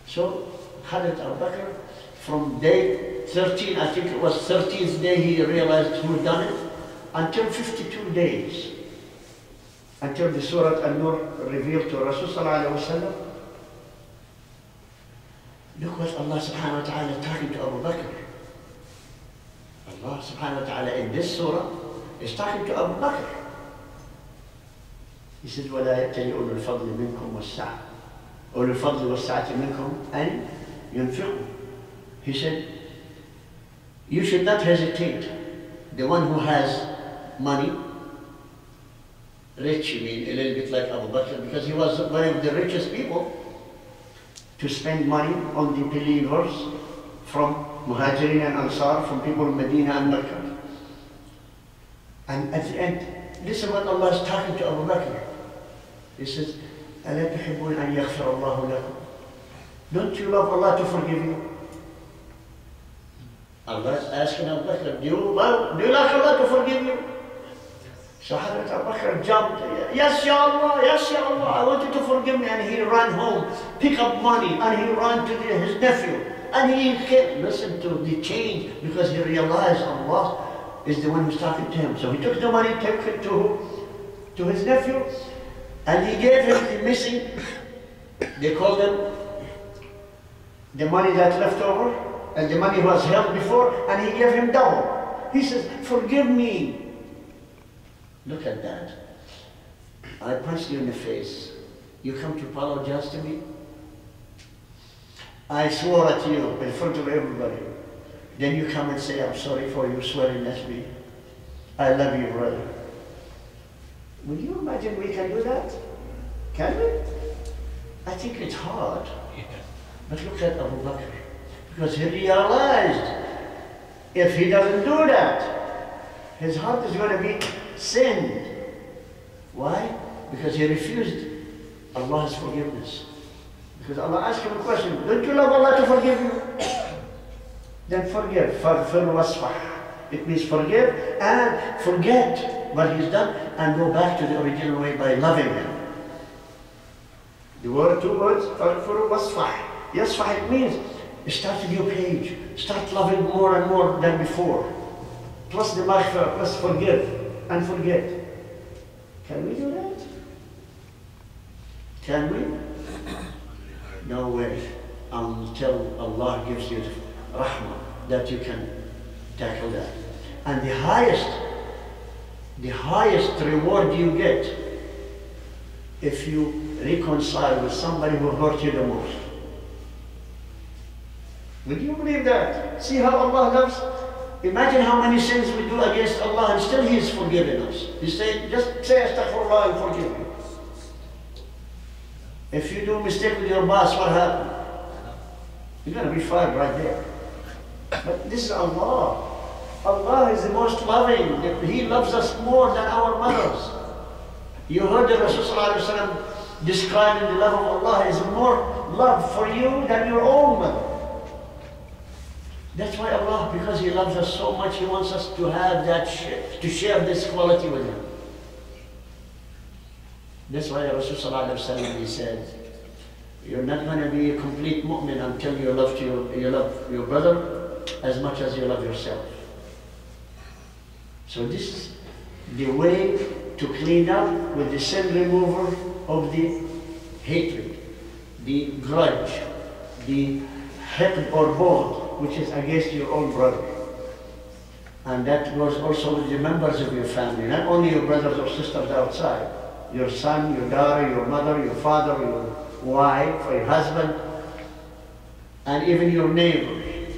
So, Hazrat Abu Bakr, from day 13, I think it was 13th day he realized who had done it, until 52 days. Until the Surah An-Nur revealed to Rasulullah. Look what Allah subhanahu wa ta'ala is talking to Abu Bakr. Allah subhanahu wa ta'ala in this surah is talking to Abu Bakr. He said, وَلَا يَأْتَلِ أُولُو الْفَضْلِ مِنْكُمْ وَالسَّعَةِ أُولُو الْفَضْلِ وَالسَّعَةِ مِنْكُمْ أَنْ يُنْفِقُوا. He said, you should not hesitate. The one who has money, rich, you mean, a little bit like Abu Bakr, because he was one of the richest people, to spend money on the believers from Muhajirin and Ansar, from people in Medina and Mecca. And at the end, listen what Allah is talking to Abu Bakr. He says, أَلَا تُحِبُّونَ أَن يَغْفِرَ اللَّهُ لَكُمْ. Don't you love Allah to forgive you? Allah is asking Abu Bakr, do you like Allah to forgive you? So Hazrat Abu Bakr jumped, yes, Ya Allah, yes, Ya Allah, I want you to forgive me. And he ran home, pick up money, and he ran to his nephew. And he can't listen to the change because he realized Allah is the one who's talking to him. So he took the money, took it to his nephew, and he gave him the missing, they called them the money that left over, and the money was held before, and he gave him double. He says, forgive me. Look at that. I punched you in the face. You come to apologize to me? I swore at you in front of everybody. Then you come and say, I'm sorry for you swearing at me. I love you, brother. Would you imagine we can do that? Can we? I think it's hard. Yeah. But look at Abu Bakr. Because he realized if he doesn't do that, his heart is going to be sinned. Why? Because he refused Allah's forgiveness. Because Allah asked him a question, don't you love Allah to forgive you? Then forgive. Faghfir wasfah. It means forgive and forget what he's done and go back to the original way by loving him. The word, two words, faghfir wasfah. Yasfah, it means start a new page. Start loving more and more than before. Plus the maghfir, plus forgive and forget. Can we do that? Can we? No way. Until Allah gives you rahmah that you can tackle that. And the highest reward you get if you reconcile with somebody who hurt you the most. Would you believe that? See how Allah loves? Imagine how many sins we do against Allah and still He is forgiving us. He said, just say astaghfirullah and forgive me. If you do a mistake with your boss, what happened? You're going to be fired right there. But this is Allah. Allah is the most loving. He loves us more than our mothers. You heard the Rasul describing the love of Allah is more love for you than your own mother. That's why Allah, because He loves us so much, He wants us to have that, to share this quality with Him. That's why Rasul he said, you're not going to be a complete mu'min until you love your brother as much as you love yourself. So this is the way to clean up with the sin remover of the hatred, the grudge, the hiqd or bughd, which is against your own brother. And that goes also with the members of your family, not only your brothers or sisters outside. Your son, your daughter, your mother, your father, your wife, or your husband, and even your neighbors.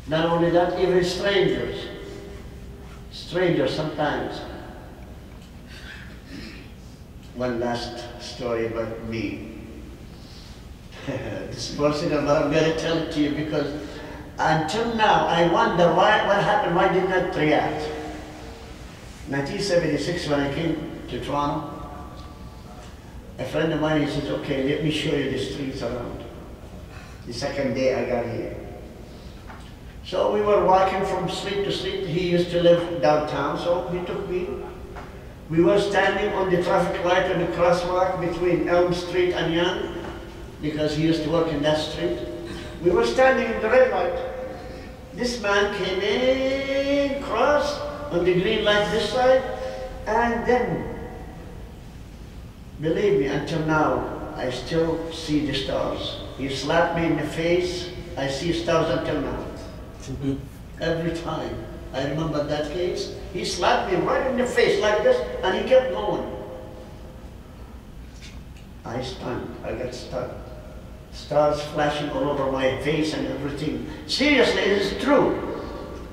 Not only that, even strangers. Strangers sometimes. One last story about me. This person, I'm going to tell it to you because until now I wonder what happened, why did not react. 1976 when I came to Toronto, a friend of mine, he says, okay, let me show you the streets around. The second day I got here. So we were walking from street to street. He used to live downtown, so he took me. We were standing on the traffic light on the crosswalk between Elm Street and Yonge, because he used to work in that street. We were standing in the red light. This man came in, crossed on the green light this side, and then, believe me, until now, I still see the stars. He slapped me in the face, I see stars until now. Every time I remember that case, he slapped me right in the face like this, and he kept going. I stunned, I got stunned. Stars flashing all over my face and everything. Seriously, it is true.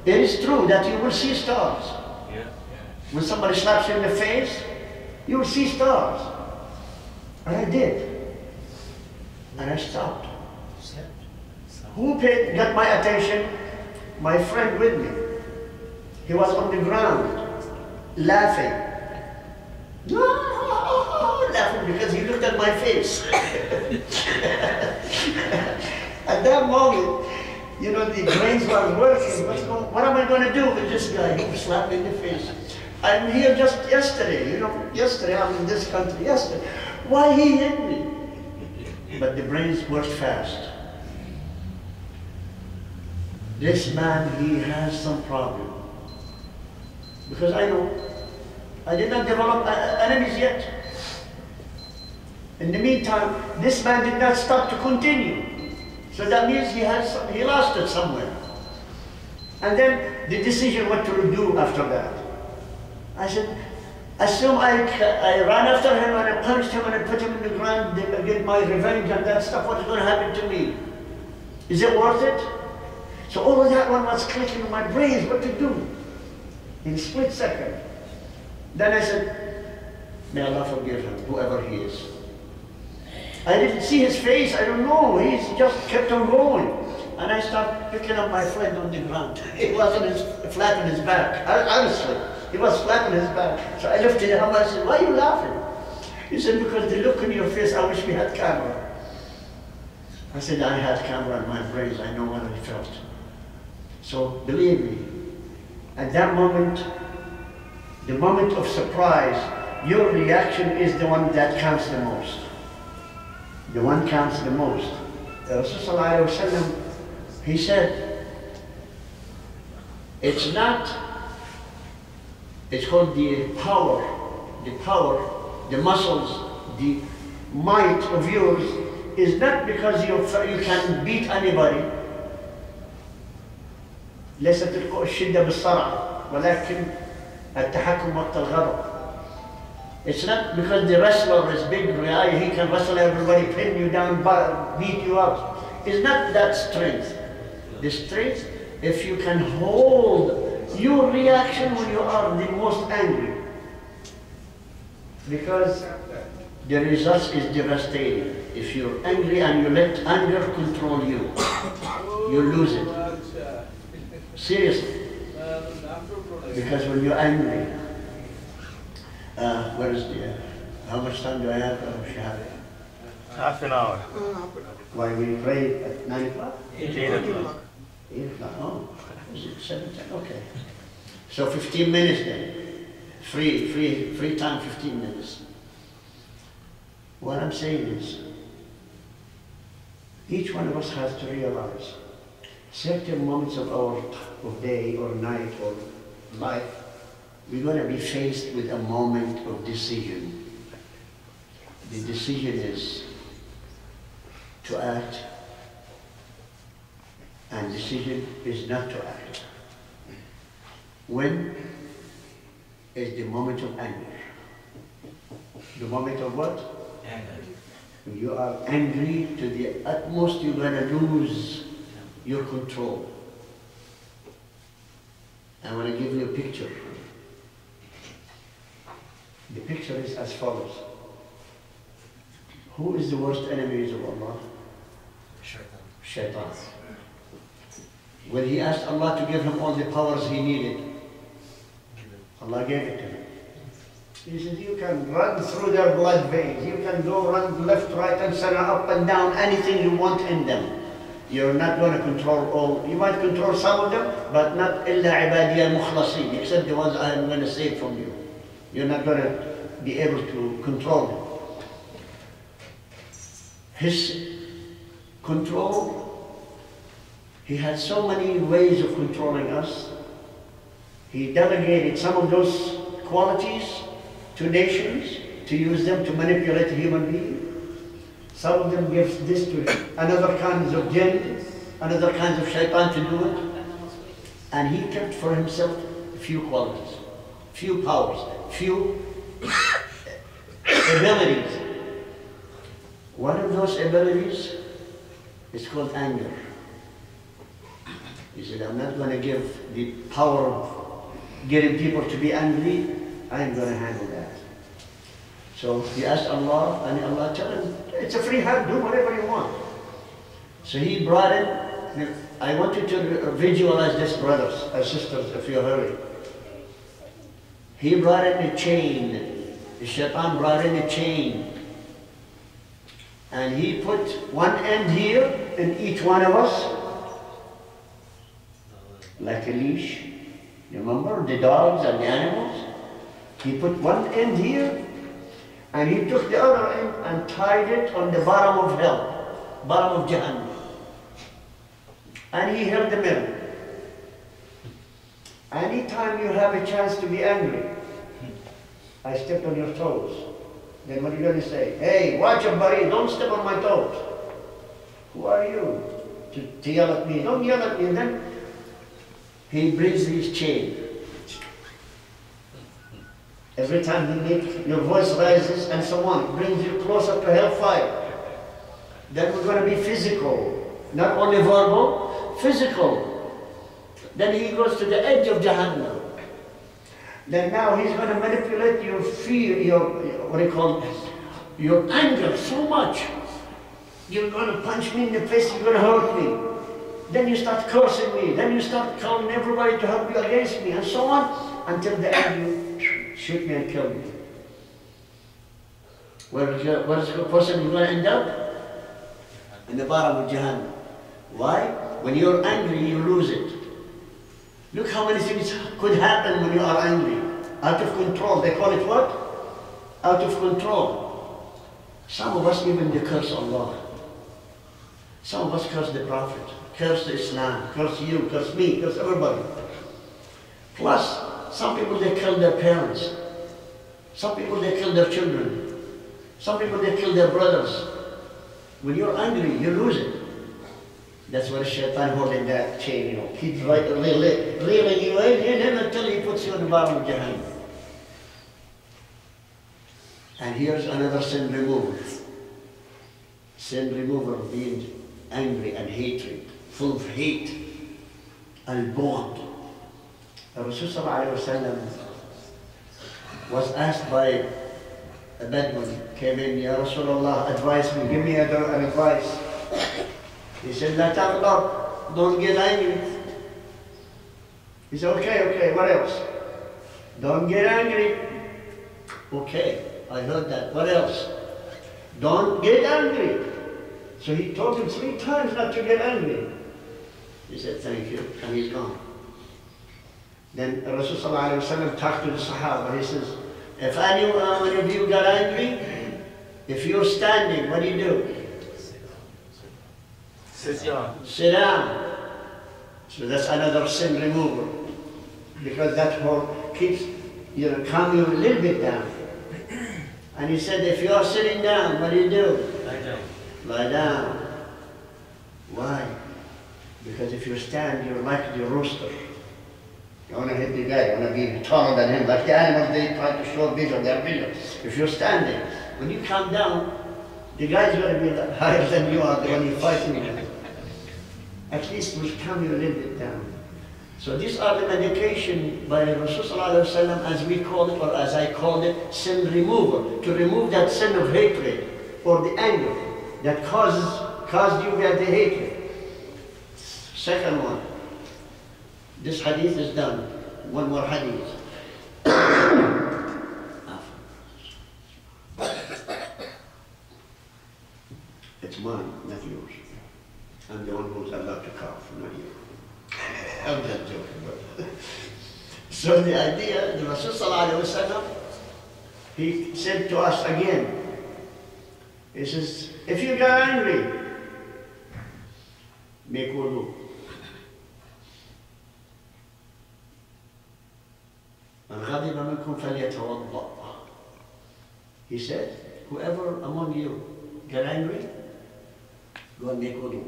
It is true that you will see stars. Yeah. When somebody slaps you in the face, you will see stars. And I did. And I stopped. Who got my attention? My friend with me. He was on the ground, laughing. Laughing because he looked at my face. At that moment, you know, the brains were working. What am I going to do with this guy who slapped me in the face? I'm here just yesterday, you know, yesterday I'm in this country, yesterday. Why he hit me? But the brains worked fast. This man, he has some problem. Because I know, I did not develop enemies yet. In the meantime, this man did not stop to continue. So that means he lost it somewhere. And then the decision what to do after that. I said, assume I ran after him and I punched him and I put him in the ground, to get my revenge and that stuff, what is going to happen to me? Is it worth it? So all of that one was clicking in my brains, what to do in a split second. Then I said, may Allah forgive him, whoever he is. I didn't see his face, I don't know, he's just kept on going. And I started picking up my friend on the ground. It wasn't flat on his back, honestly. He was flat on his back. So I lifted him up, I said, why are you laughing? He said, because the look on your face, I wish we had camera. I said, I had camera in my brains, I know what I felt. So believe me, at that moment, the moment of surprise, your reaction is the one that counts the most. The one counts the most. Rasulullah, he said, it's not, it's called the power, the muscles, the might of yours is not because you can beat anybody. ليست الشدة بالصرع ولكن التحكم وقت الغضب. It's not because the wrestler is big, he can wrestle everybody, pin you down, beat you up. It's not that strength. The strength, if you can hold your reaction when you are the most angry. Because the result is devastating. If you're angry and you let anger control you, you lose it. Seriously. Because when you're angry, where is the, how much time do I have? Half an hour. Why we pray at 9 o'clock? 8 o'clock. 8 o'clock, oh, is it 7, 10? Okay. So 15 minutes then. Free time, 15 minutes. What I'm saying is, each one of us has to realize certain moments of our day or night or life, we're going to be faced with a moment of decision. The decision is to act, and decision is not to act. When is the moment of anger? The moment of what? Anger. When you are angry to the utmost, you're going to lose your control. I want to give you a picture. The picture is as follows. Who is the worst enemies of Allah? Shaitan. When he asked Allah to give him all the powers he needed, Allah gave it to him. He said, you can run through their blood veins. You can go run left, right, and center, up and down, anything you want in them. You're not going to control all. You might control some of them, but not illa ibadiyya mukhlasin, except the ones I'm going to save from you. You're not going to be able to control them. His control, he had so many ways of controlling us. He delegated some of those qualities to nations to use them to manipulate a human being. Some of them gives this to another kinds of jinn, another kinds of shaitan to do it. And he kept for himself a few qualities, few powers, few abilities. One of those abilities is called anger. He said, I'm not going to give the power of getting people to be angry. I'm going to handle that. So he asked Allah, and Allah told him, it's a free hand, do whatever you want. So he brought in, I want you to visualize this, brothers and sisters, if you hurry. He brought in a chain. The shaitan brought in a chain. And he put one end here in each one of us, like a leash. You remember the dogs and the animals? He put one end here, and he took the other end and tied it on the bottom of hell, bottom of Jahannam. And he held the middle. Anytime you have a chance to be angry, I stepped on your toes. Then what are you going to say? Hey, watch it, buddy, don't step on my toes. Who are you to yell at me? Don't yell at me. And then he brings his chain. Every time he makes, your voice rises and so on, it brings you closer to hellfire. Then we're going to be physical, not only verbal, physical. Then he goes to the edge of Jahannam. Then now he's going to manipulate your fear, your anger so much. You're going to punch me in the face, you're going to hurt me. Then you start cursing me, then you start calling everybody to help you against me, and so on, until the end you shoot me and kill me. Where is the person going to end up? In the bottom of Jahannam. Why? When you're angry, you lose it. Look how many things could happen when you are angry. Out of control. They call it what? Out of control. Some of us even they curse Allah. Some of us curse the Prophet, curse Islam, curse you, curse me, curse everybody. Plus, some people they kill their parents. Some people they kill their children. Some people they kill their brothers. When you're angry, you lose it. That's why Shaitan holding that chain, you know, keeps reeling you in until he puts you on the bottom of Jahannam. And here's another sin remover. Sin remover being angry and hatred, full of hate, al-bughd. Rasulullah was asked by a Bedouin, came in, Ya Rasulullah, advise me, give me an advice. He said, La taghdab, don't get angry. He said, okay, what else? Don't get angry. Okay, I heard that. What else? Don't get angry. So he told him 3 times not to get angry. He said, thank you, and he's gone. Then Rasulullah talked to the Sahaba. He says, if any one of you got angry, if you're standing, what do? Sit down. Sit down. So that's another sin remover. Because that whole keeps, calm you a little bit down. And he said, if you are sitting down, what do? Lie down. Lie down. Why? Because if you stand, you're like the rooster. You want to hit the guy, you want to be taller than him. Like the animals, they try to show bigger, they're bigger. If you're standing, when you come down, the guy's going to be higher than you are when you're fighting him. At least we'll calm you a little bit down. So these are the medication by Rasulullah as we call it, or as I call it, sin remover. To remove that sin of hatred or the anger that caused you the hatred. Second one. This hadith is done. One more hadith. It's mine, not yours. I'm the one who's allowed to cough, not you. I'm just joking, but. So the idea, the Rasul he said to us again, he says, if you get angry, make wudu. He said, whoever among you get angry, go and make wudu.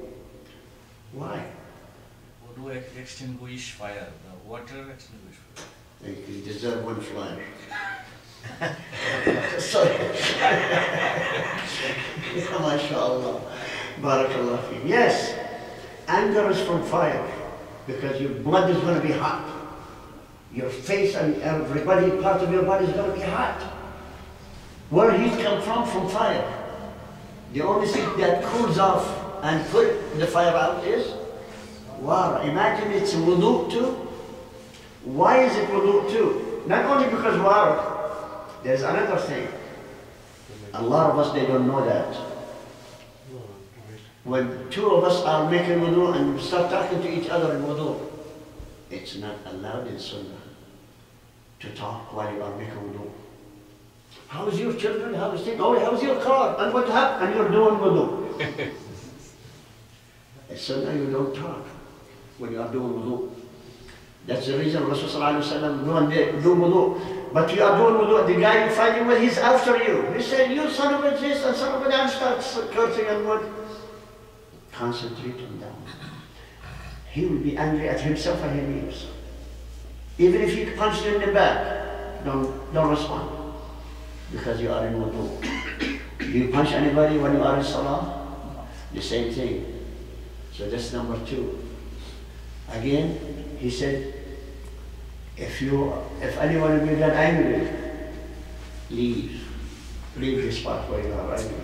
Why? Wudu extinguish fire. The water extinguish fire. You deserve one flyer. Sorry. MashaAllah. Barakallah fi. Yes, anger is from fire because your blood is going to be hot. Your face and every part of your body is going to be hot. Where heat comes from fire. The only thing that cools off and put the fire out is water. Imagine it's wudu too. Why is it wudu too? Not only because water. There's another thing. A lot of us, they don't know that. When 2 of us are making wudu and start talking to each other in wudu, it's not allowed in Sunnah to talk while you are making wudu. How's your children? How's things? Oh, how's your car? And what happened? And you're doing wudu. In Sunnah, you don't talk when you are doing wudu. That's the reason Rasulullah go and do wudu. But you are doing wudu, the guy you're fighting with, he's after you. He said, you son of a this and son of a that, starts cursing and what? Concentrate on that. he will be angry at himself and he leaves. Even if he punched you in the back, don't respond, because you are in wudu. Do you punch anybody when you are in salah? The same thing. So that's number 2. Again, he said, if anyone of you get angry, leave the spot where you are angry.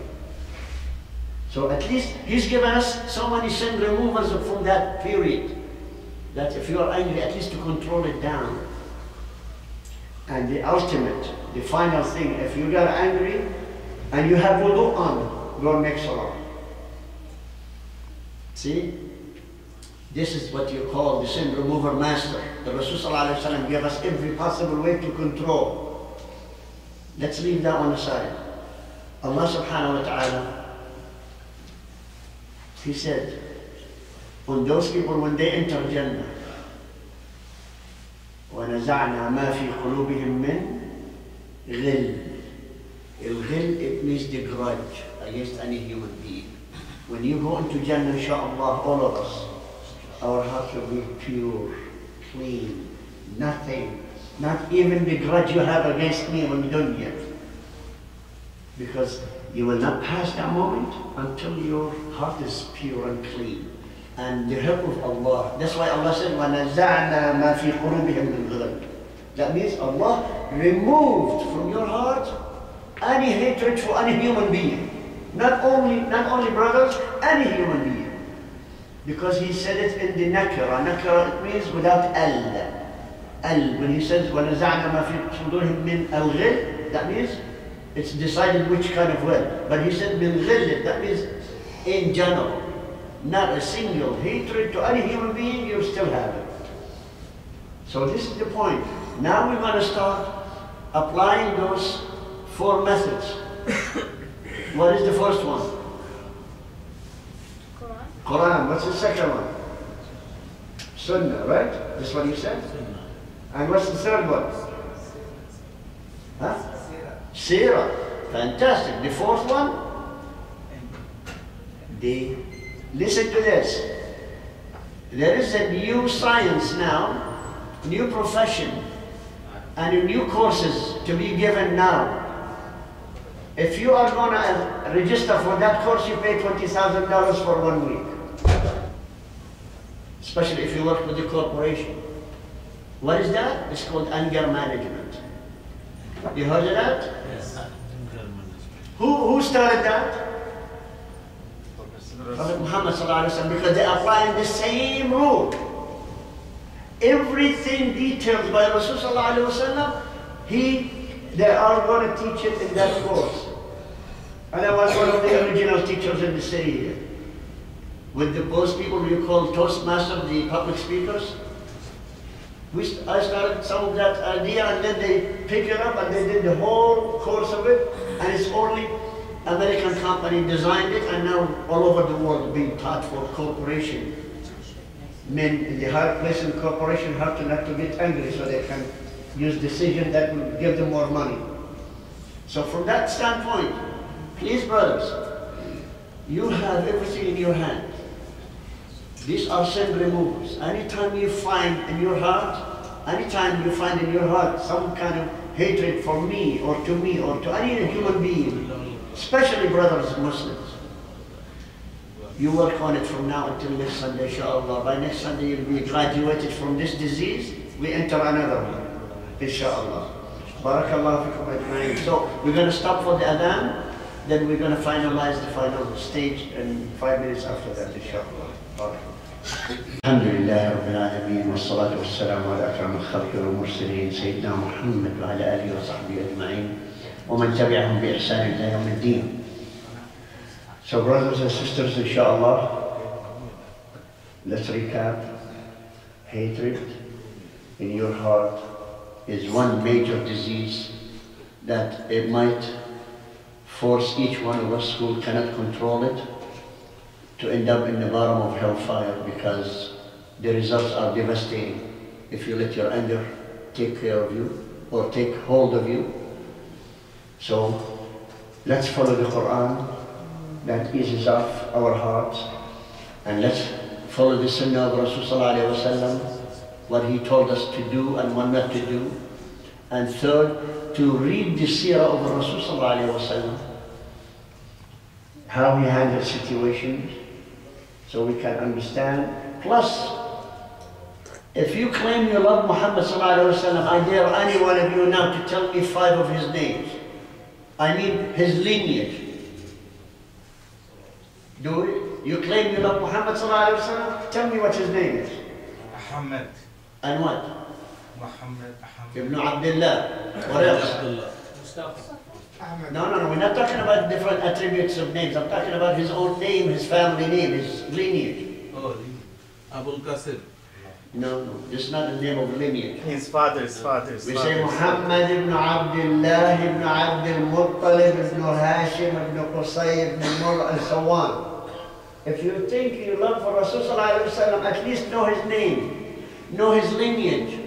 So at least he's given us so many sin removals from that period, that if you are angry, at least to control it down. And the ultimate, the final thing, if you get angry and you have wudu on, go and make salah. See? This is what you call the sin remover master. The Rasul ﷺ gave us every possible way to control. Let's leave that on the side. Allah subhanahu wa ta'ala, He said, on those people when they enter Jannah, وَنَزَعْنَا مَا فِي قُلُوبِهِم مِّن غِلٍّ. الغل, it means the grudge against any human being. When you go into Jannah, inshaAllah, all of us, our hearts will be pure, clean, nothing, not even the grudge you have against me on the dunya. Because you will not pass that moment until your heart is pure and clean. And the help of Allah. That's why Allah said, وَنَزَعْنَا مَا فِي قُلُوبِهِم مِّن غِلٍّ. That means Allah removed from your heart any hatred for any human being. Not only brothers, any human being. Because He said it in the nakira. Nakira, it means without al. When He says, وَنَزَعْنَا مَا فِي صُدُورِهِم مِّن الْغِلٍّ, that means it's decided which kind of will. But He said, مِّن غِلٍّ, that means in general. Not a single hatred to any human being, you still have it. So this is the point. Now we're going to start applying those 4 methods. What is the first one? Quran. What's the second one? Sunnah, right? That's what you said? And what's the third one? Huh? Sirah. Fantastic. The fourth one? Listen to this. There is a new science now, new profession, and new courses to be given now. If you are going to register for that course, you pay $20,000 for 1 week. Especially if you work with the corporation. What is that? It's called anger management. You heard of that? Yes. Who started that? Prophet Muhammad ﷺ, because they are applying the same rule. Everything detailed by Rasul ﷺ, they are going to teach it in that course. And I was one of the original teachers in the city here. With those people we call Toastmasters, the public speakers. I started some of that idea, and then they picked it up and they did the whole course of it, and it's only American company designed it, and now all over the world being taught for corporation. Men in the higher place in corporation have to not to get angry so they can use decision that will give them more money. So from that standpoint, please brothers, you have everything in your hand. These are sin removers. Anytime you find in your heart some kind of hatred for me or to any human being, especially brothers Muslims, you work on it from now until next Sunday, inshaAllah. By next Sunday you'll be graduated from this disease, we enter another one, inshaAllah. Barakallahu fikum ajma'in. So we're going to stop for the adhan, then we're going to finalize the final stage in 5 minutes after that, inshaAllah. Barakallah. الحمد لله رب العالمين والصلاة والسلام على أكرم الخلق والمرسلين سيدنا محمد وعلى آله وصحبه أجمعين ومن تبعهم بإحسان إلى يوم الدين. So brothers and sisters, inshallah, let's recap. Hatred in your heart is one major disease that it might force each one of us who cannot control it to end up in the bottom of hellfire, because the results are devastating if you let your anger take care of you or take hold of you. So let's follow the Quran that eases off our hearts, and let's follow the sunnah of Rasulullah, what he told us to do and what not to do. And third, to read the seerah of Rasulullah, how he handled situations, so we can understand. Plus, if you claim you love Muhammad sallallahu alaihi wasallam, I dare any one of you now to tell me 5 of his names. I need his lineage. Do it. You claim you love Muhammad sallallahu alaihi wasallam? Tell me what his name is. Muhammad. And what? Muhammad. Ibn Abdullah. What else? No, we're not talking about different attributes of names. I'm talking about his own name, his family name, his lineage. Oh, Abul Qasim. No, this is not the name of lineage. His father's. We say Muhammad ibn Abdullah ibn Abdul Muttalib ibn Hashim ibn Qusay ibn Murr and so on. If you think you love for Rasulullah, at least know his name, know his lineage.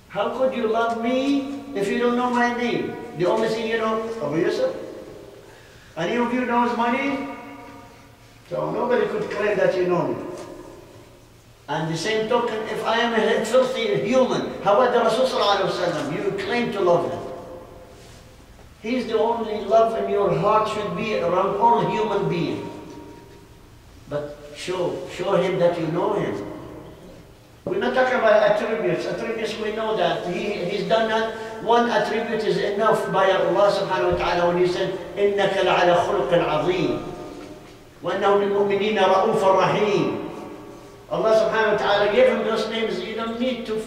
How could you love me if you don't know my name? The only thing you know, Abu Yusuf? Any of you knows my name? So nobody could claim that you know me. And the same token, if I am a filthy human, how about the Rasulullah? You claim to love him. He's the only love in your heart should be around all human beings. But show him that you know him. We're not talking about attributes. Attributes, we know that. He's done that. One attribute is enough by Allah subhanahu wa ta'ala when he said, إِنَّكَ لَعَلَى خُلُقٍ عَظِيمٍ وَأَنَّهُ لِلْمُؤْمِنِينَ رَؤُوفٌ رَحِيمٌ. Allah subhanahu wa ta'ala gave him those names. You don't need to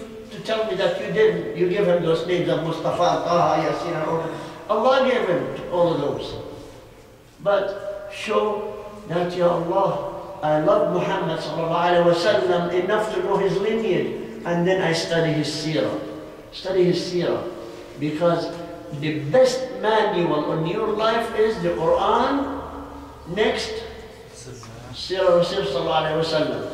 tell me that you didn't. You give him those names of Mustafa, Taha, Yasin, and all. Allah gave him all of those. But show that, Ya Allah, I love Muhammad sallallahu alaihi wasallam enough to know his lineage, and then I study his seerah. Study his seerah, because the best manual on your life is the Quran. Next, seerah Rasul sallallahu alaihi wasallam.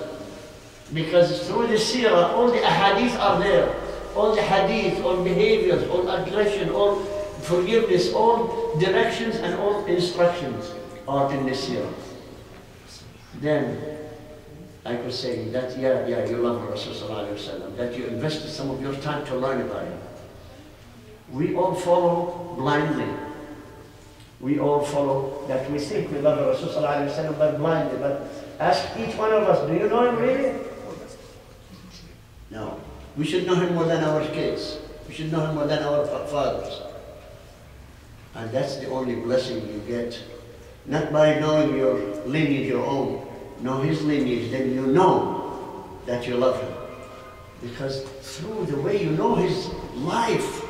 Because through the seerah, all the ahadith are there. All the hadith, all behaviors, all aggression, all forgiveness, all directions and all instructions are in the seerah. Then I could say that, yeah, you love Rasulullah, that you invested some of your time to learn about him. We all follow blindly. We all follow that we think we love Rasulullah, but blindly. But ask each one of us, do you know him really? No. We should know him more than our kids. We should know him more than our fathers. And that's the only blessing you get. Not by knowing your lineage, your own. Know his lineage, then you know that you love him. Because through the way you know his life,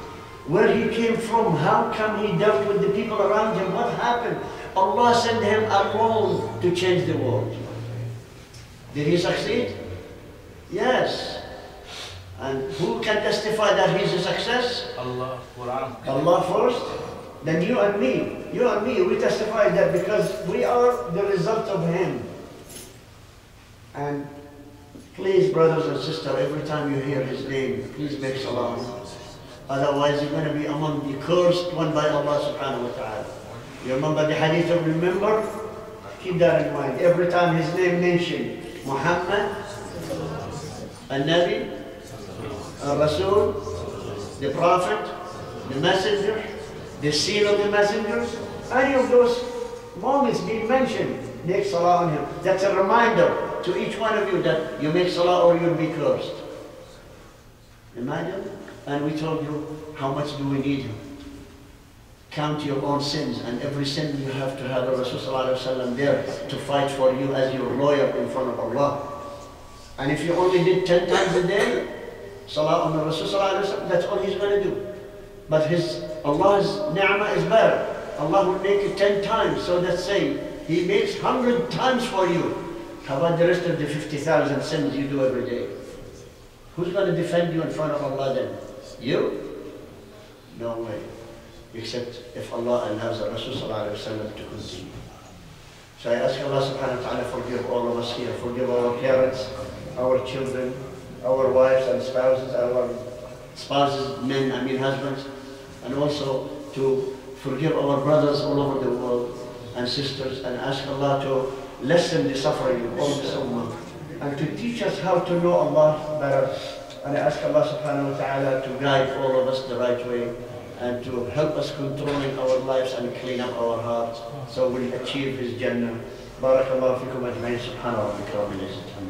where he came from, how come he dealt with the people around him, what happened. Allah sent him alone to change the world. Did he succeed? Yes. And who can testify that he's a success? Allah, Quran. Allah first, then you and me. You and me, we testify that because we are the result of him. And please, brothers and sisters, every time you hear his name, please make salah. Otherwise, you're going to be among the cursed one by Allah subhanahu wa ta'ala. You remember the hadith of remember? Keep that in mind. Every time his name mentioned, Muhammad, Al-Nabi, Al-Rasul, the Prophet, the Messenger, the seal of the messengers, any of those moments being mentioned, make salah on him. That's a reminder to each one of you that you make salah or you'll be cursed. Imagine? And we told you how much do we need him. Count your own sins, and every sin you have to have a Rasulullah there to fight for you as your lawyer in front of Allah. And if you only did 10 times a day, salah on the Rasulullah, that's all he's going to do. But Allah's ni'mah is better. Allah will make it 10 times, so let's say he makes 100 times for you. How about the rest of the 50,000 sins you do every day? Who's going to defend you in front of Allah then? You? No way. Except if Allah allows Rasulullah to continue. So I ask Allah subhanahu wa ta'ala forgive all of us here, forgive our parents, our children, our wives and spouses, husbands, and also to forgive our brothers all over the world and sisters, and ask Allah to lessen the suffering of all this ummah, and to teach us how to know Allah better. And I ask Allah subhanahu wa ta'ala to guide all of us the right way and to help us controlling our lives and clean up our hearts so we'll achieve His Jannah. Barakallahu fikum ajma'in. Subhana rabbika rabbil izzati.